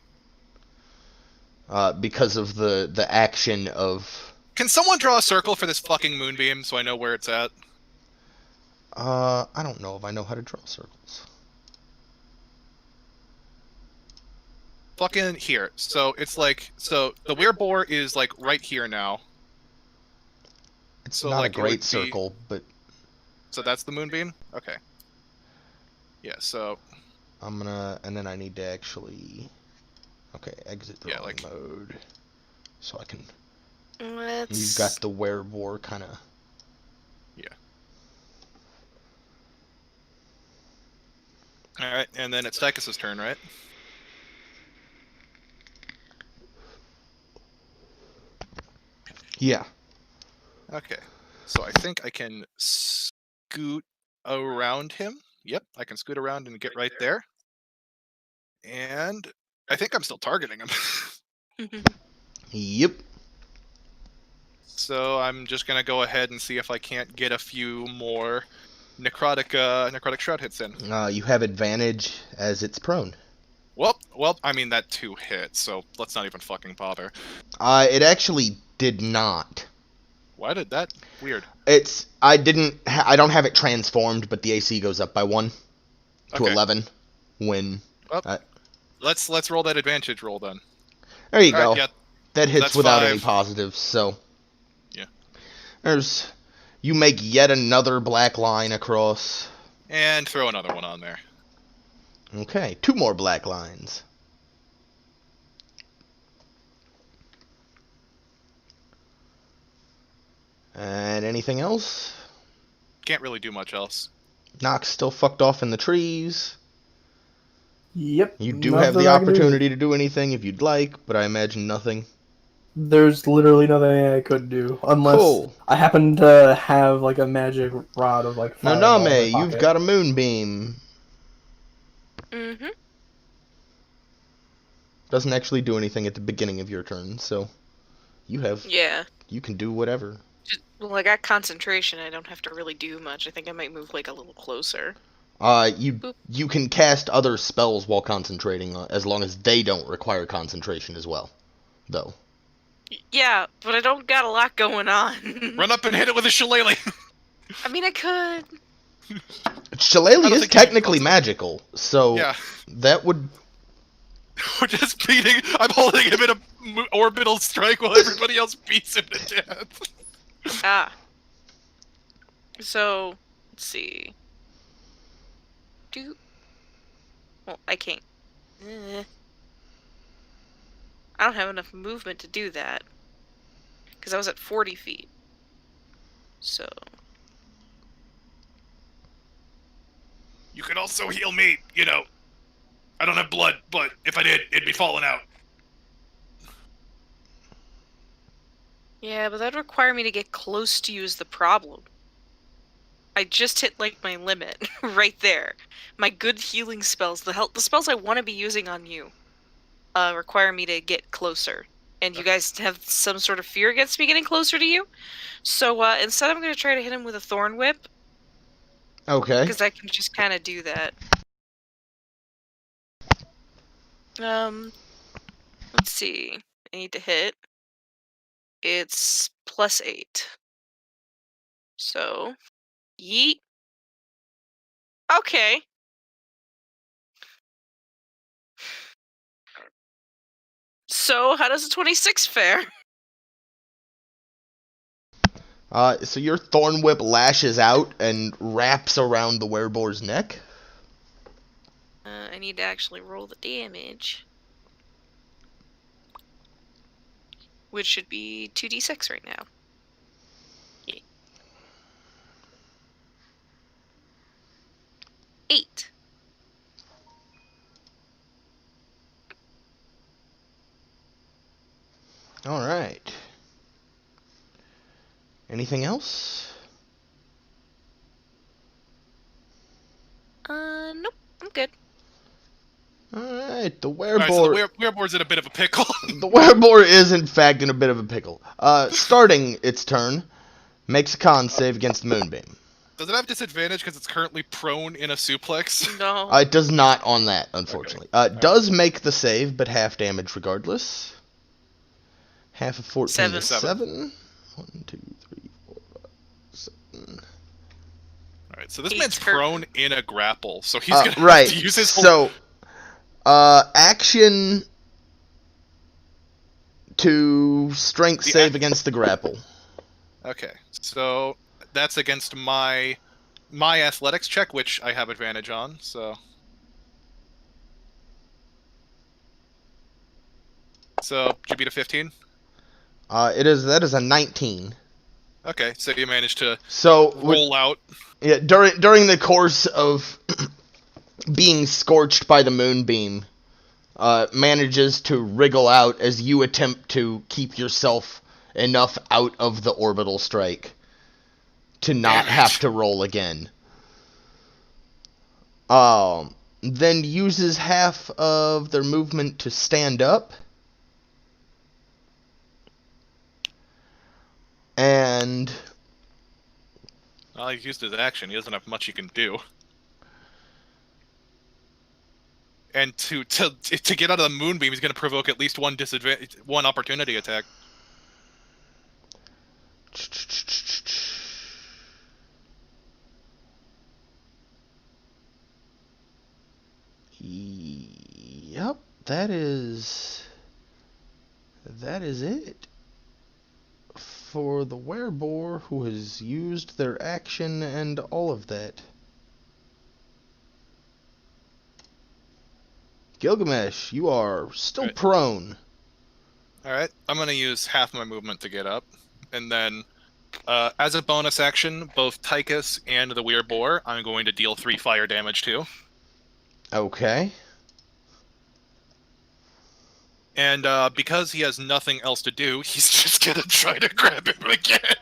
Because of the action of... Can someone draw a circle for this fucking moonbeam so I know where it's at? I don't know if I know how to draw circles. Fucking here. So it's like, so the wereboar is like right here now. It's So, not like, a it would great be- circle, but So that's the moonbeam? Okay. Yeah, so I'm gonna... And then I need to actually... Okay, exit drawing like- mode. So I can... Let's... You've got the wereboar kind of... alright, and then it's Tychus' turn, right? Yeah. Okay. So I think I can scoot around him. Yep, I can scoot around and get right there. And I think I'm still targeting him. Yep. So I'm just gonna go ahead and see if I can't get a few more necrotic shroud hits in. You have advantage as it's prone. Well, I mean that 2 hits, so let's not even fucking bother. It actually did not. Why did that? Weird. I don't have it transformed, but the AC goes up by 1 to Okay. 11 when... Well, let's roll that advantage roll then. There you All go. right, yeah, That hits that's without any 5. positives, so... Yeah. You make yet another black line across. And throw another one on there. Okay, 2 more black lines. And anything else? Can't really do much else. Nox still fucked off in the trees. Yep. You do nothing have the I can do. opportunity to do anything if you'd like, but I imagine nothing. There's literally nothing I could do unless Cool. I happen to have like a magic rod of like fireball in my Naname, you've pocket. got a moonbeam. Mm-hmm. Doesn't actually do anything at the beginning of your turn, so you Yeah. can do whatever. Well, I got concentration. I don't have to really do much. I think I might move like a little closer. You can cast other spells while concentrating, as long as they don't require concentration as well, though. Yeah, but I don't got a lot going on. Run up and hit it with a shillelagh. I mean, I could. Shillelagh I don't is think you technically can- magical, so Yeah. that would... We're just beating. I'm holding him in a orbital strike while everybody else beats him to death. Ah. So, let's see. Well, I can't. I don't have enough movement to do that. Because I was at 40 feet. So. You could also heal me, you know. I don't have blood, but if I did, it'd be falling out. Yeah, but that'd require me to get close to you is the problem. I just hit like my limit right there. My good healing spells, the spells I want to be using on you, require me to get closer. And you guys have some sort of fear against me getting closer to you. So instead, I'm going to try to hit him with a thorn whip Okay. because I can just kind of do that. Let's see. I need to hit. It's +8. So, yeet. Okay. So, how does a 26 fare? So your thorn whip lashes out and wraps around the wereboar's neck. I need to actually roll the damage. Which should be 2d6 right now. Yeah. 8. All right. Anything else? Nope. I'm good. All right. The Alright, so wereboar. the wereboar's in a bit of a pickle. The wereboar is in fact in a bit of a pickle. Starting its turn, makes a con save against Moonbeam. Does it have disadvantage because it's currently prone in a suplex? No. It does not on that, unfortunately. Does make the save, but half damage regardless. Half of 14 is 7. 1, 2, 3, 4, 5, 7. Alright, so this He's man's hurt. prone in a grapple, so he's gonna Right. have to use his whole... So, action to strength The save against the grapple. Okay, so that's against my athletics check, which I have advantage on, so... So, did you beat a 15? That is a 19. Okay, so you managed to So roll out. yeah, during the course of being scorched by the moonbeam, manages to wriggle out as you attempt to keep yourself enough out of the orbital strike to not Damn it. have to roll again. Then uses half of their movement to stand up. And Well, he used his action. He doesn't have much he can do. And to get out of the moonbeam, he's going to provoke at least one opportunity attack. Yep, that is it for the wereboar who has used their action and all of that. Gilgamesh, you are still Right. prone. Alright, I'm going to use half my movement to get up. And then, as a bonus action, both Tychus and the Weird Boar, I'm going to deal 3 fire damage to. Okay. And because he has nothing else to do, he's just going to try to grab him again.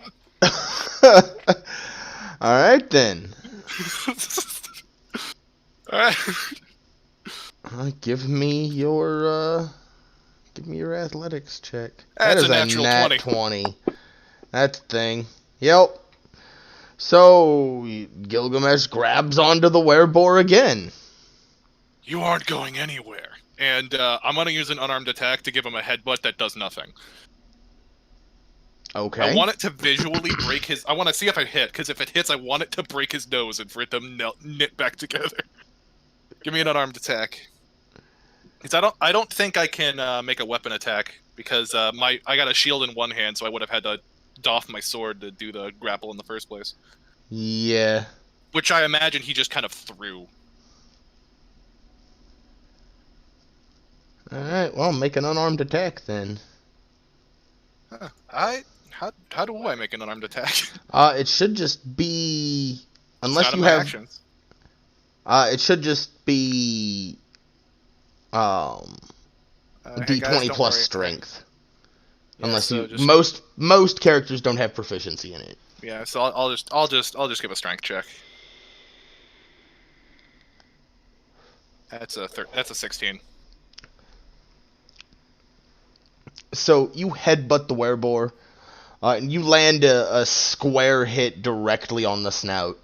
Alright then. Alright. Give me your athletics check. That's That a is natural nat 20. 20. That's the thing. Yep. So, Gilgamesh grabs onto the wereboar again. You aren't going anywhere. And I'm going to use an unarmed attack to give him a headbutt that does nothing. Okay. I want it to visually break his... I want to see if it hit, because if it hits, I want it to break his nose and for it to knit back together. Give me an unarmed attack. Because I don't think I can make a weapon attack, because I got a shield in one hand, so I would have had to doff my sword to do the grapple in the first place. Yeah. Which I imagine he just kind of threw. Alright, well, make an unarmed attack then. Huh. How do I make an unarmed attack? It should just be... It's Unless not in you my have... actions. It should just be... Hey guys, D20 don't plus worry. strength. Yeah, Unless so you... just, Most characters don't have proficiency in it. yeah, so I'll just give a strength check. That's a 16. So you headbutt the werebore, and you land a square hit directly on the snout,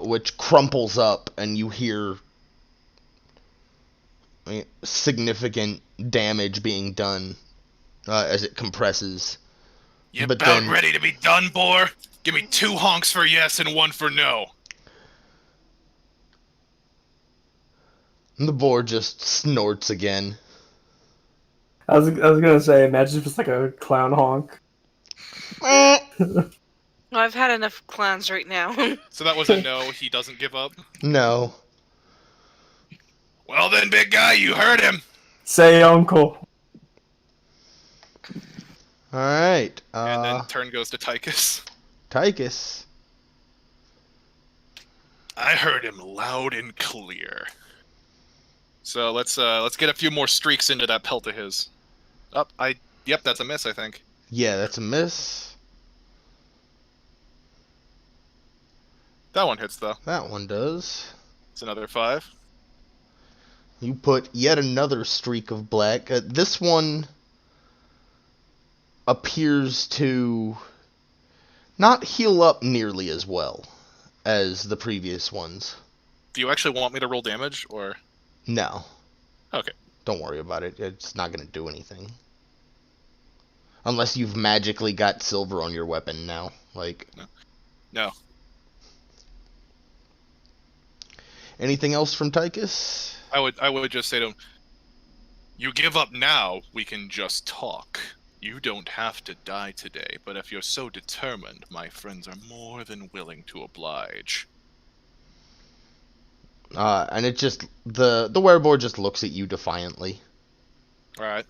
which crumples up, and you hear significant damage being done as it compresses. You But about then- ready to be done, boar? Give me 2 honks for yes and 1 for no. And the boar just snorts again. I was gonna say, imagine if it's like a clown honk. Well, I've had enough clowns right now. So that was a no. He doesn't give up. No. Well then, big guy, you heard him. Say uncle. Alright. And then turn goes to Tychus. Tychus. I heard him loud and clear. So let's get a few more streaks into that pelt of his. Yep, that's a miss, I think. Yeah, that's a miss. That one hits though. That one does. It's another 5. You put yet another streak of black. This one appears to not heal up nearly as well as the previous ones. Do you actually want me to roll damage, or? No. Okay. Don't worry about it. It's not going to do anything. Unless you've magically got silver on your weapon now. Like... No. Anything else from Tychus? I would just say to him, you give up now, we can just talk. You don't have to die today, but if you're so determined, my friends are more than willing to oblige. And it just... The werebore just looks at you defiantly. Alright.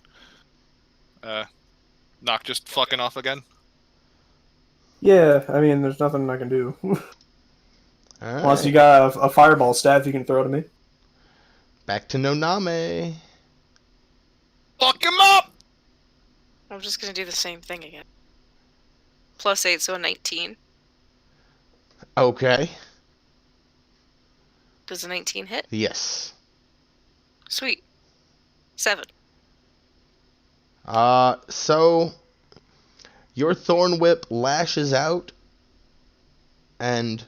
Knock just fucking off again? Yeah, I mean, there's nothing I can do. Alright. Unless you got a fireball staff you can throw to me. Back to Noname. Fuck him up! I'm just gonna do the same thing again. +8, so a 19. Okay. Does a 19 hit? Yes. Sweet. 7. So your thorn whip lashes out and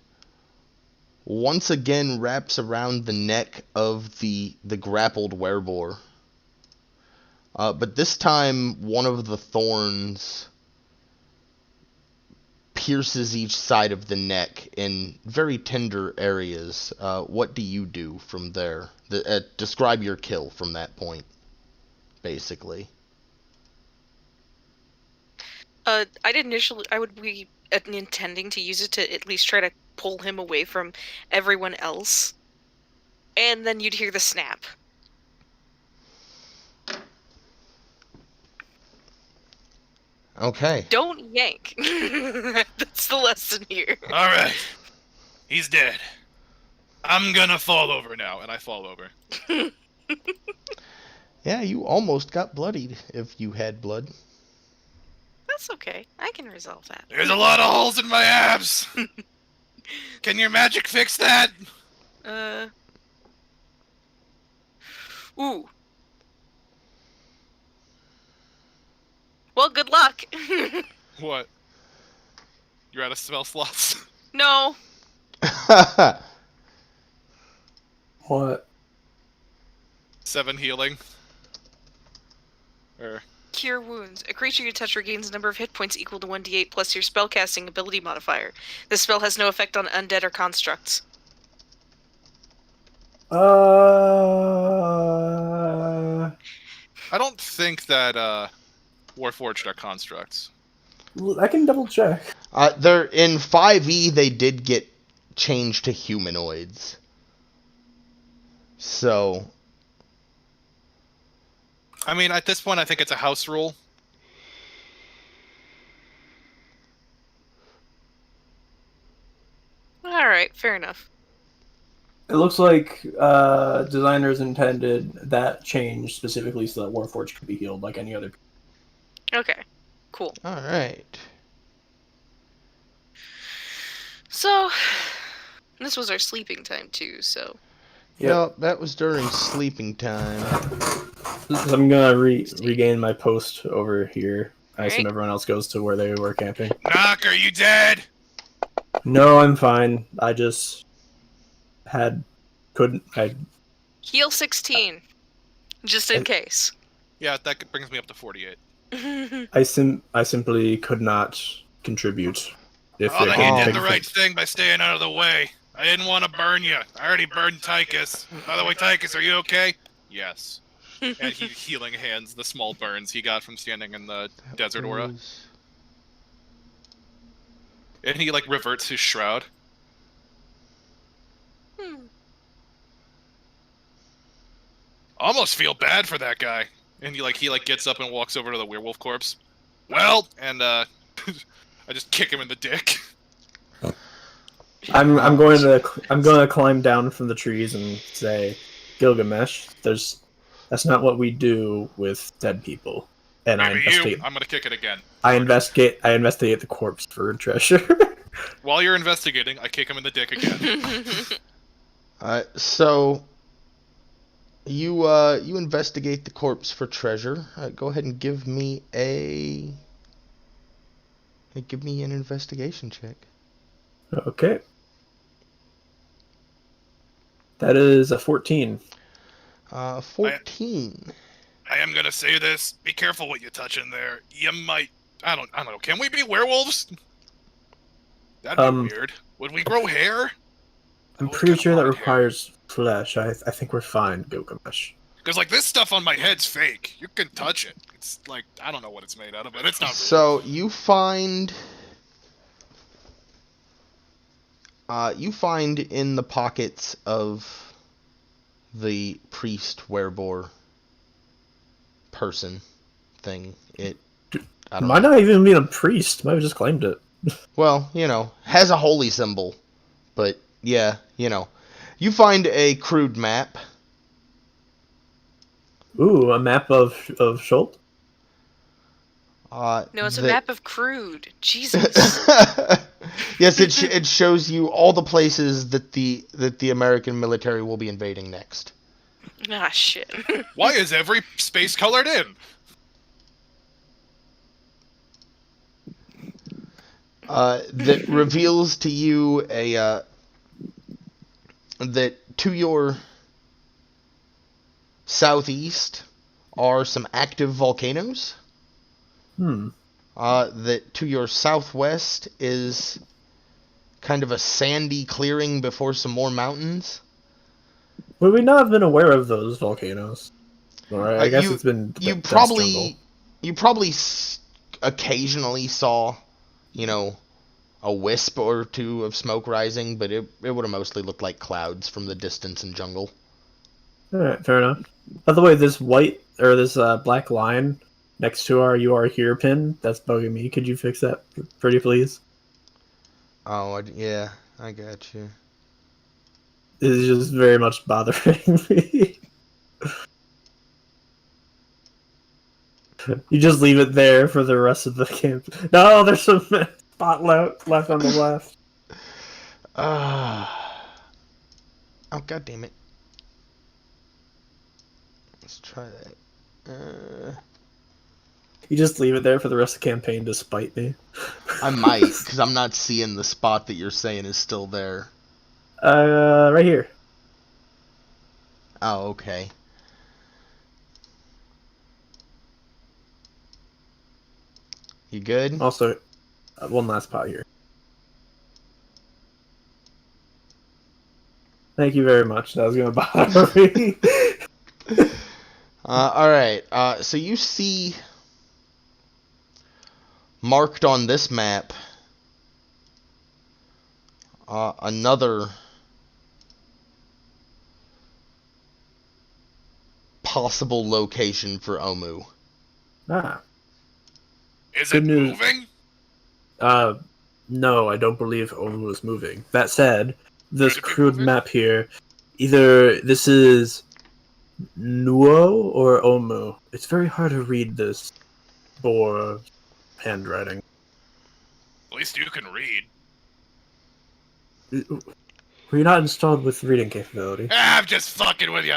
once again wraps around the neck of the grappled werebore. But this time one of the thorns pierces each side of the neck in very tender areas. What do you do from there? Describe your kill from that point, basically. I would be intending to use it to at least try to pull him away from everyone else. And then you'd hear the snap. Okay. Don't yank. That's the lesson here. Alright. He's dead. I'm gonna fall over now, and I fall over. Yeah, you almost got bloodied if you had blood. That's okay. I can resolve that. There's a lot of holes in my abs! Can your magic fix that? Ooh. Well, good luck. What? You're out of spell slots? No. What? 7 healing. Cure wounds. A creature you touch regains a number of hit points equal to 1d8 plus your spellcasting ability modifier. This spell has no effect on undead or constructs. I don't think that, Warforged are constructs. I can double check. They're in 5e. They did get changed to humanoids. So, I mean, at this point, I think it's a house rule. All right, fair enough. It looks like designers intended that change specifically so that Warforged could be healed like any other. Okay, cool. all right. So, this was our sleeping time too, so. Yep. Yep, that was during sleeping time. So I'm gonna regain my post over here. I assume Right. everyone else goes to where they were camping. Knock, are you dead? No, I'm fine. I just couldn't. Heal 16, just in case. Yeah, that brings me up to 48. I simply could not contribute. If Oh, they then couldn't you did take the it. right thing by staying out of the way. I didn't want to burn you. I already burned Tychus. By the way, Tychus, are you okay? Yes. And he healing hands the small burns he got from standing in the desert aura. And he, like, reverts his shroud. Hmm. Almost feel bad for that guy. And he gets up and walks over to the werewolf corpse. Well, and I just kick him in the dick. I'm going to climb down from the trees and say, Gilgamesh, that's not what we do with dead people. And Maybe I'm gonna kick it again. I investigate the corpse for treasure. While you're investigating, I kick him in the dick again. So you investigate the corpse for treasure. Go ahead and give me an investigation check. Okay. That is a 14. 14. I am gonna say this. Be careful what you touch in there. You might. I don't know. Can we be werewolves? That'd be weird. Would we grow hair? I'm pretty sure that requires flesh. I think we're fine, Gilgamesh. Because, like, this stuff on my head's fake. You can touch it. It's like, I don't know what it's made out of, but it's not real. So you find in the pockets of the priest werebore person thing. Might not even be a priest. Might have just claimed it. Well, has a holy symbol. But yeah, you find a crude map. Ooh, a map of Schult? No, it's a map of crude. Jesus. Yes, it shows you all the places that the American military will be invading next. Ah, shit. Why is every space colored in? That reveals to you that to your southeast are some active volcanoes. That to your southwest is kind of a sandy clearing before some more mountains. Would we not have been aware of those volcanoes? Or I guess it's been. You jungle. probably occasionally saw, a wisp or two of smoke rising, but it would have mostly looked like clouds from the distance and jungle. Alright, fair enough. By the way, this black line next to our "You Are Here" pin, that's bugging me. Could you fix that, pretty please? Oh, yeah, I got you. It is just very much bothering me. You just leave it there for the rest of the camp. No, there's some spot left on the left. Oh, god damn it. Let's try that. You just leave it there for the rest of the campaign to spite me. I might, because I'm not seeing the spot that you're saying is still there. Right here. Oh, okay. You good? Also, one last spot here. Thank you very much. That was going to bother me. Alright. So you see marked on this map another possible location for Omu. Ah. Is Good it news. moving? No, I don't believe Omu is moving. That said, this Could it be crude moving? map here, either this is Nuo or Omu. It's very hard to read this for handwriting. At least you can read. We're not installed with reading capability. I'm just fucking with you.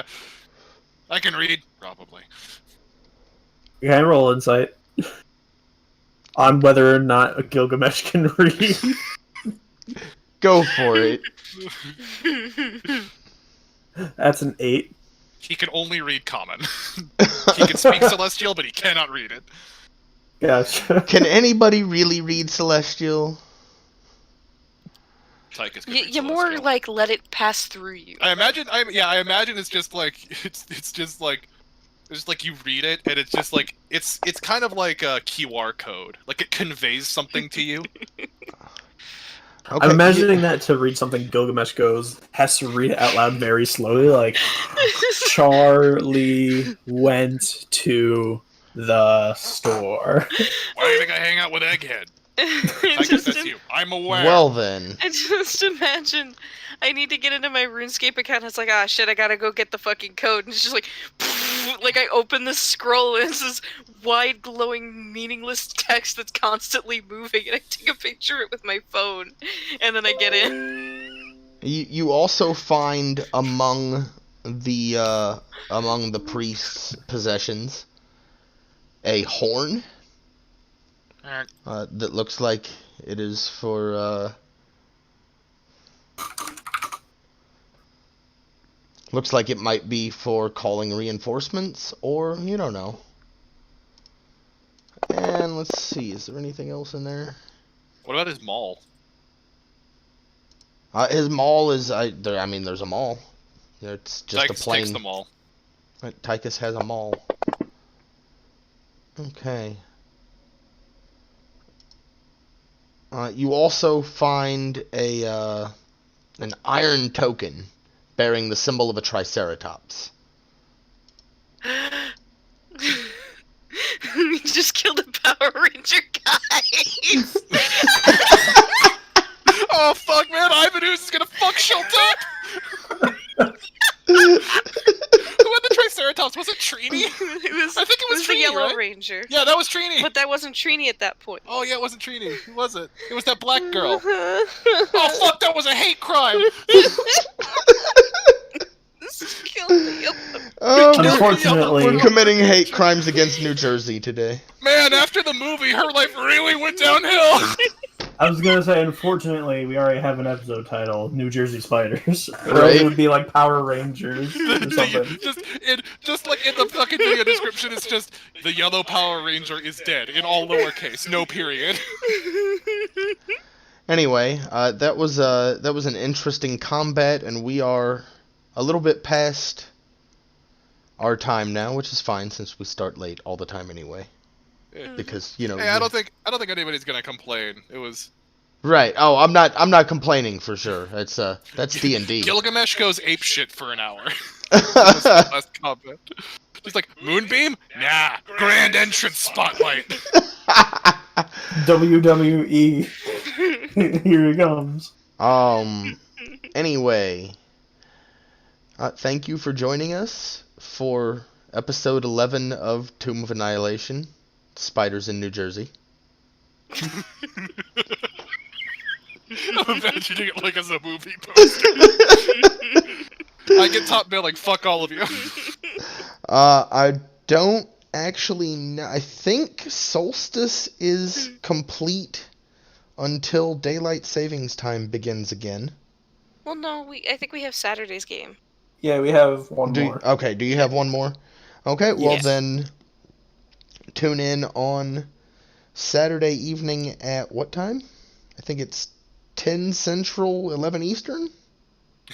I can read, probably. You can roll insight on whether or not Gilgamesh can read. Go for it. That's an 8. He can only read common. He can speak Celestial, but he cannot read it. Gotcha. Can anybody really read Celestial? Tychus can You, read you more Celestial. like let it pass through you. I imagine it's just like it's just like you read it and it's just like it's kind of like a QR code. Like it conveys something to you. Okay, I'm imagining that to read something Gilgamesh has to read it out loud very slowly, like Charlie went to the store. Why do you think I hang out with Egghead? I I just, confess you. I'm aware. Well then. I just imagine I need to get into my RuneScape account. It's like, ah, shit, I gotta go get the fucking code. And it's just like, like I open the scroll and it's this wide, glowing, meaningless text that's constantly moving. And I take a picture of it with my phone. And then I get in. You also find among the priest's possessions a horn that looks like it is for looks like it might be for calling reinforcements, or you don't know. And let's see, is there anything else in there? What about his maul? His maul is there's a maul. It's just Tychus a plain. takes the maul. Tychus has a maul. Okay. You also find an iron token bearing the symbol of a triceratops. You just killed a Power Ranger guy. Oh fuck, man! Ivanhoe is gonna fuck Shiltup. Who had the Triceratops? Was it Trini? I think it was the Trini, Yellow right? Ranger. Yeah, that was Trini. But that wasn't Trini at that point. Oh yeah, it wasn't Trini. Who was it? It was that black girl. Oh fuck, that was a hate crime. This killed me. Unfortunately, We're committing hate crimes against New Jersey today. Man, after the movie, her life really went downhill. I was gonna say, unfortunately, we already have an episode titled New Jersey Spiders. Or Right. it would be like Power Rangers or something. just like in the fucking video description, it's just the yellow Power Ranger is dead in all lowercase, no period. Anyway, that was an interesting combat, and we are a little bit past our time now, which is fine since we start late all the time anyway. Yeah. Because Hey, I don't think anybody's gonna complain. It was right. Oh, I'm not complaining for sure. That's D&D. Gilgamesh goes ape shit for an hour. That was the last comment. Just like Moonbeam? Nah, grand entrance spotlight. WWE. Here it comes. Anyway, thank you for joining us for episode 11 of Tomb of Annihilation, Spiders in New Jersey. I'm imagining it like as a movie poster. I get top billing, fuck all of you. I don't actually know. I think Solstice is complete until daylight savings time begins again. Well, no, I think we have Saturday's game. Yeah, we have one more. Okay, do you have one more? Okay, well Yes. then tune in on Saturday evening at what time? I think it's 10 Central, 11 Eastern?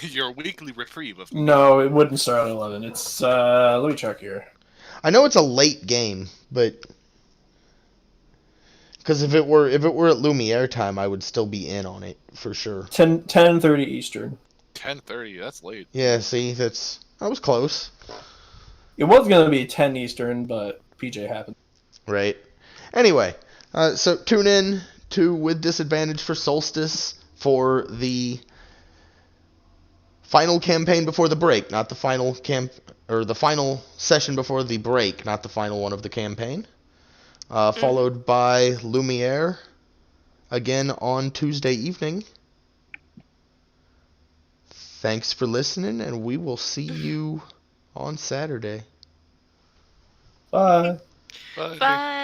Your weekly reprieve of No, it wouldn't start at 11. It's, let me check here. I know it's a late game, but Because if it were at Lumiere time, I would still be in on it for sure. 10:30 Eastern. 10:30. That's late. Yeah, see, I was close, It was gonna be 10 Eastern, but PJ happened. right? Anyway, so tune in to With Disadvantage for Solstice for the final campaign before the break, not the final the final session before the break, not the final one of the campaign. Followed by Lumiere again on Tuesday evening. Thanks for listening, and we will see you on Saturday. Bye. Bye. Bye.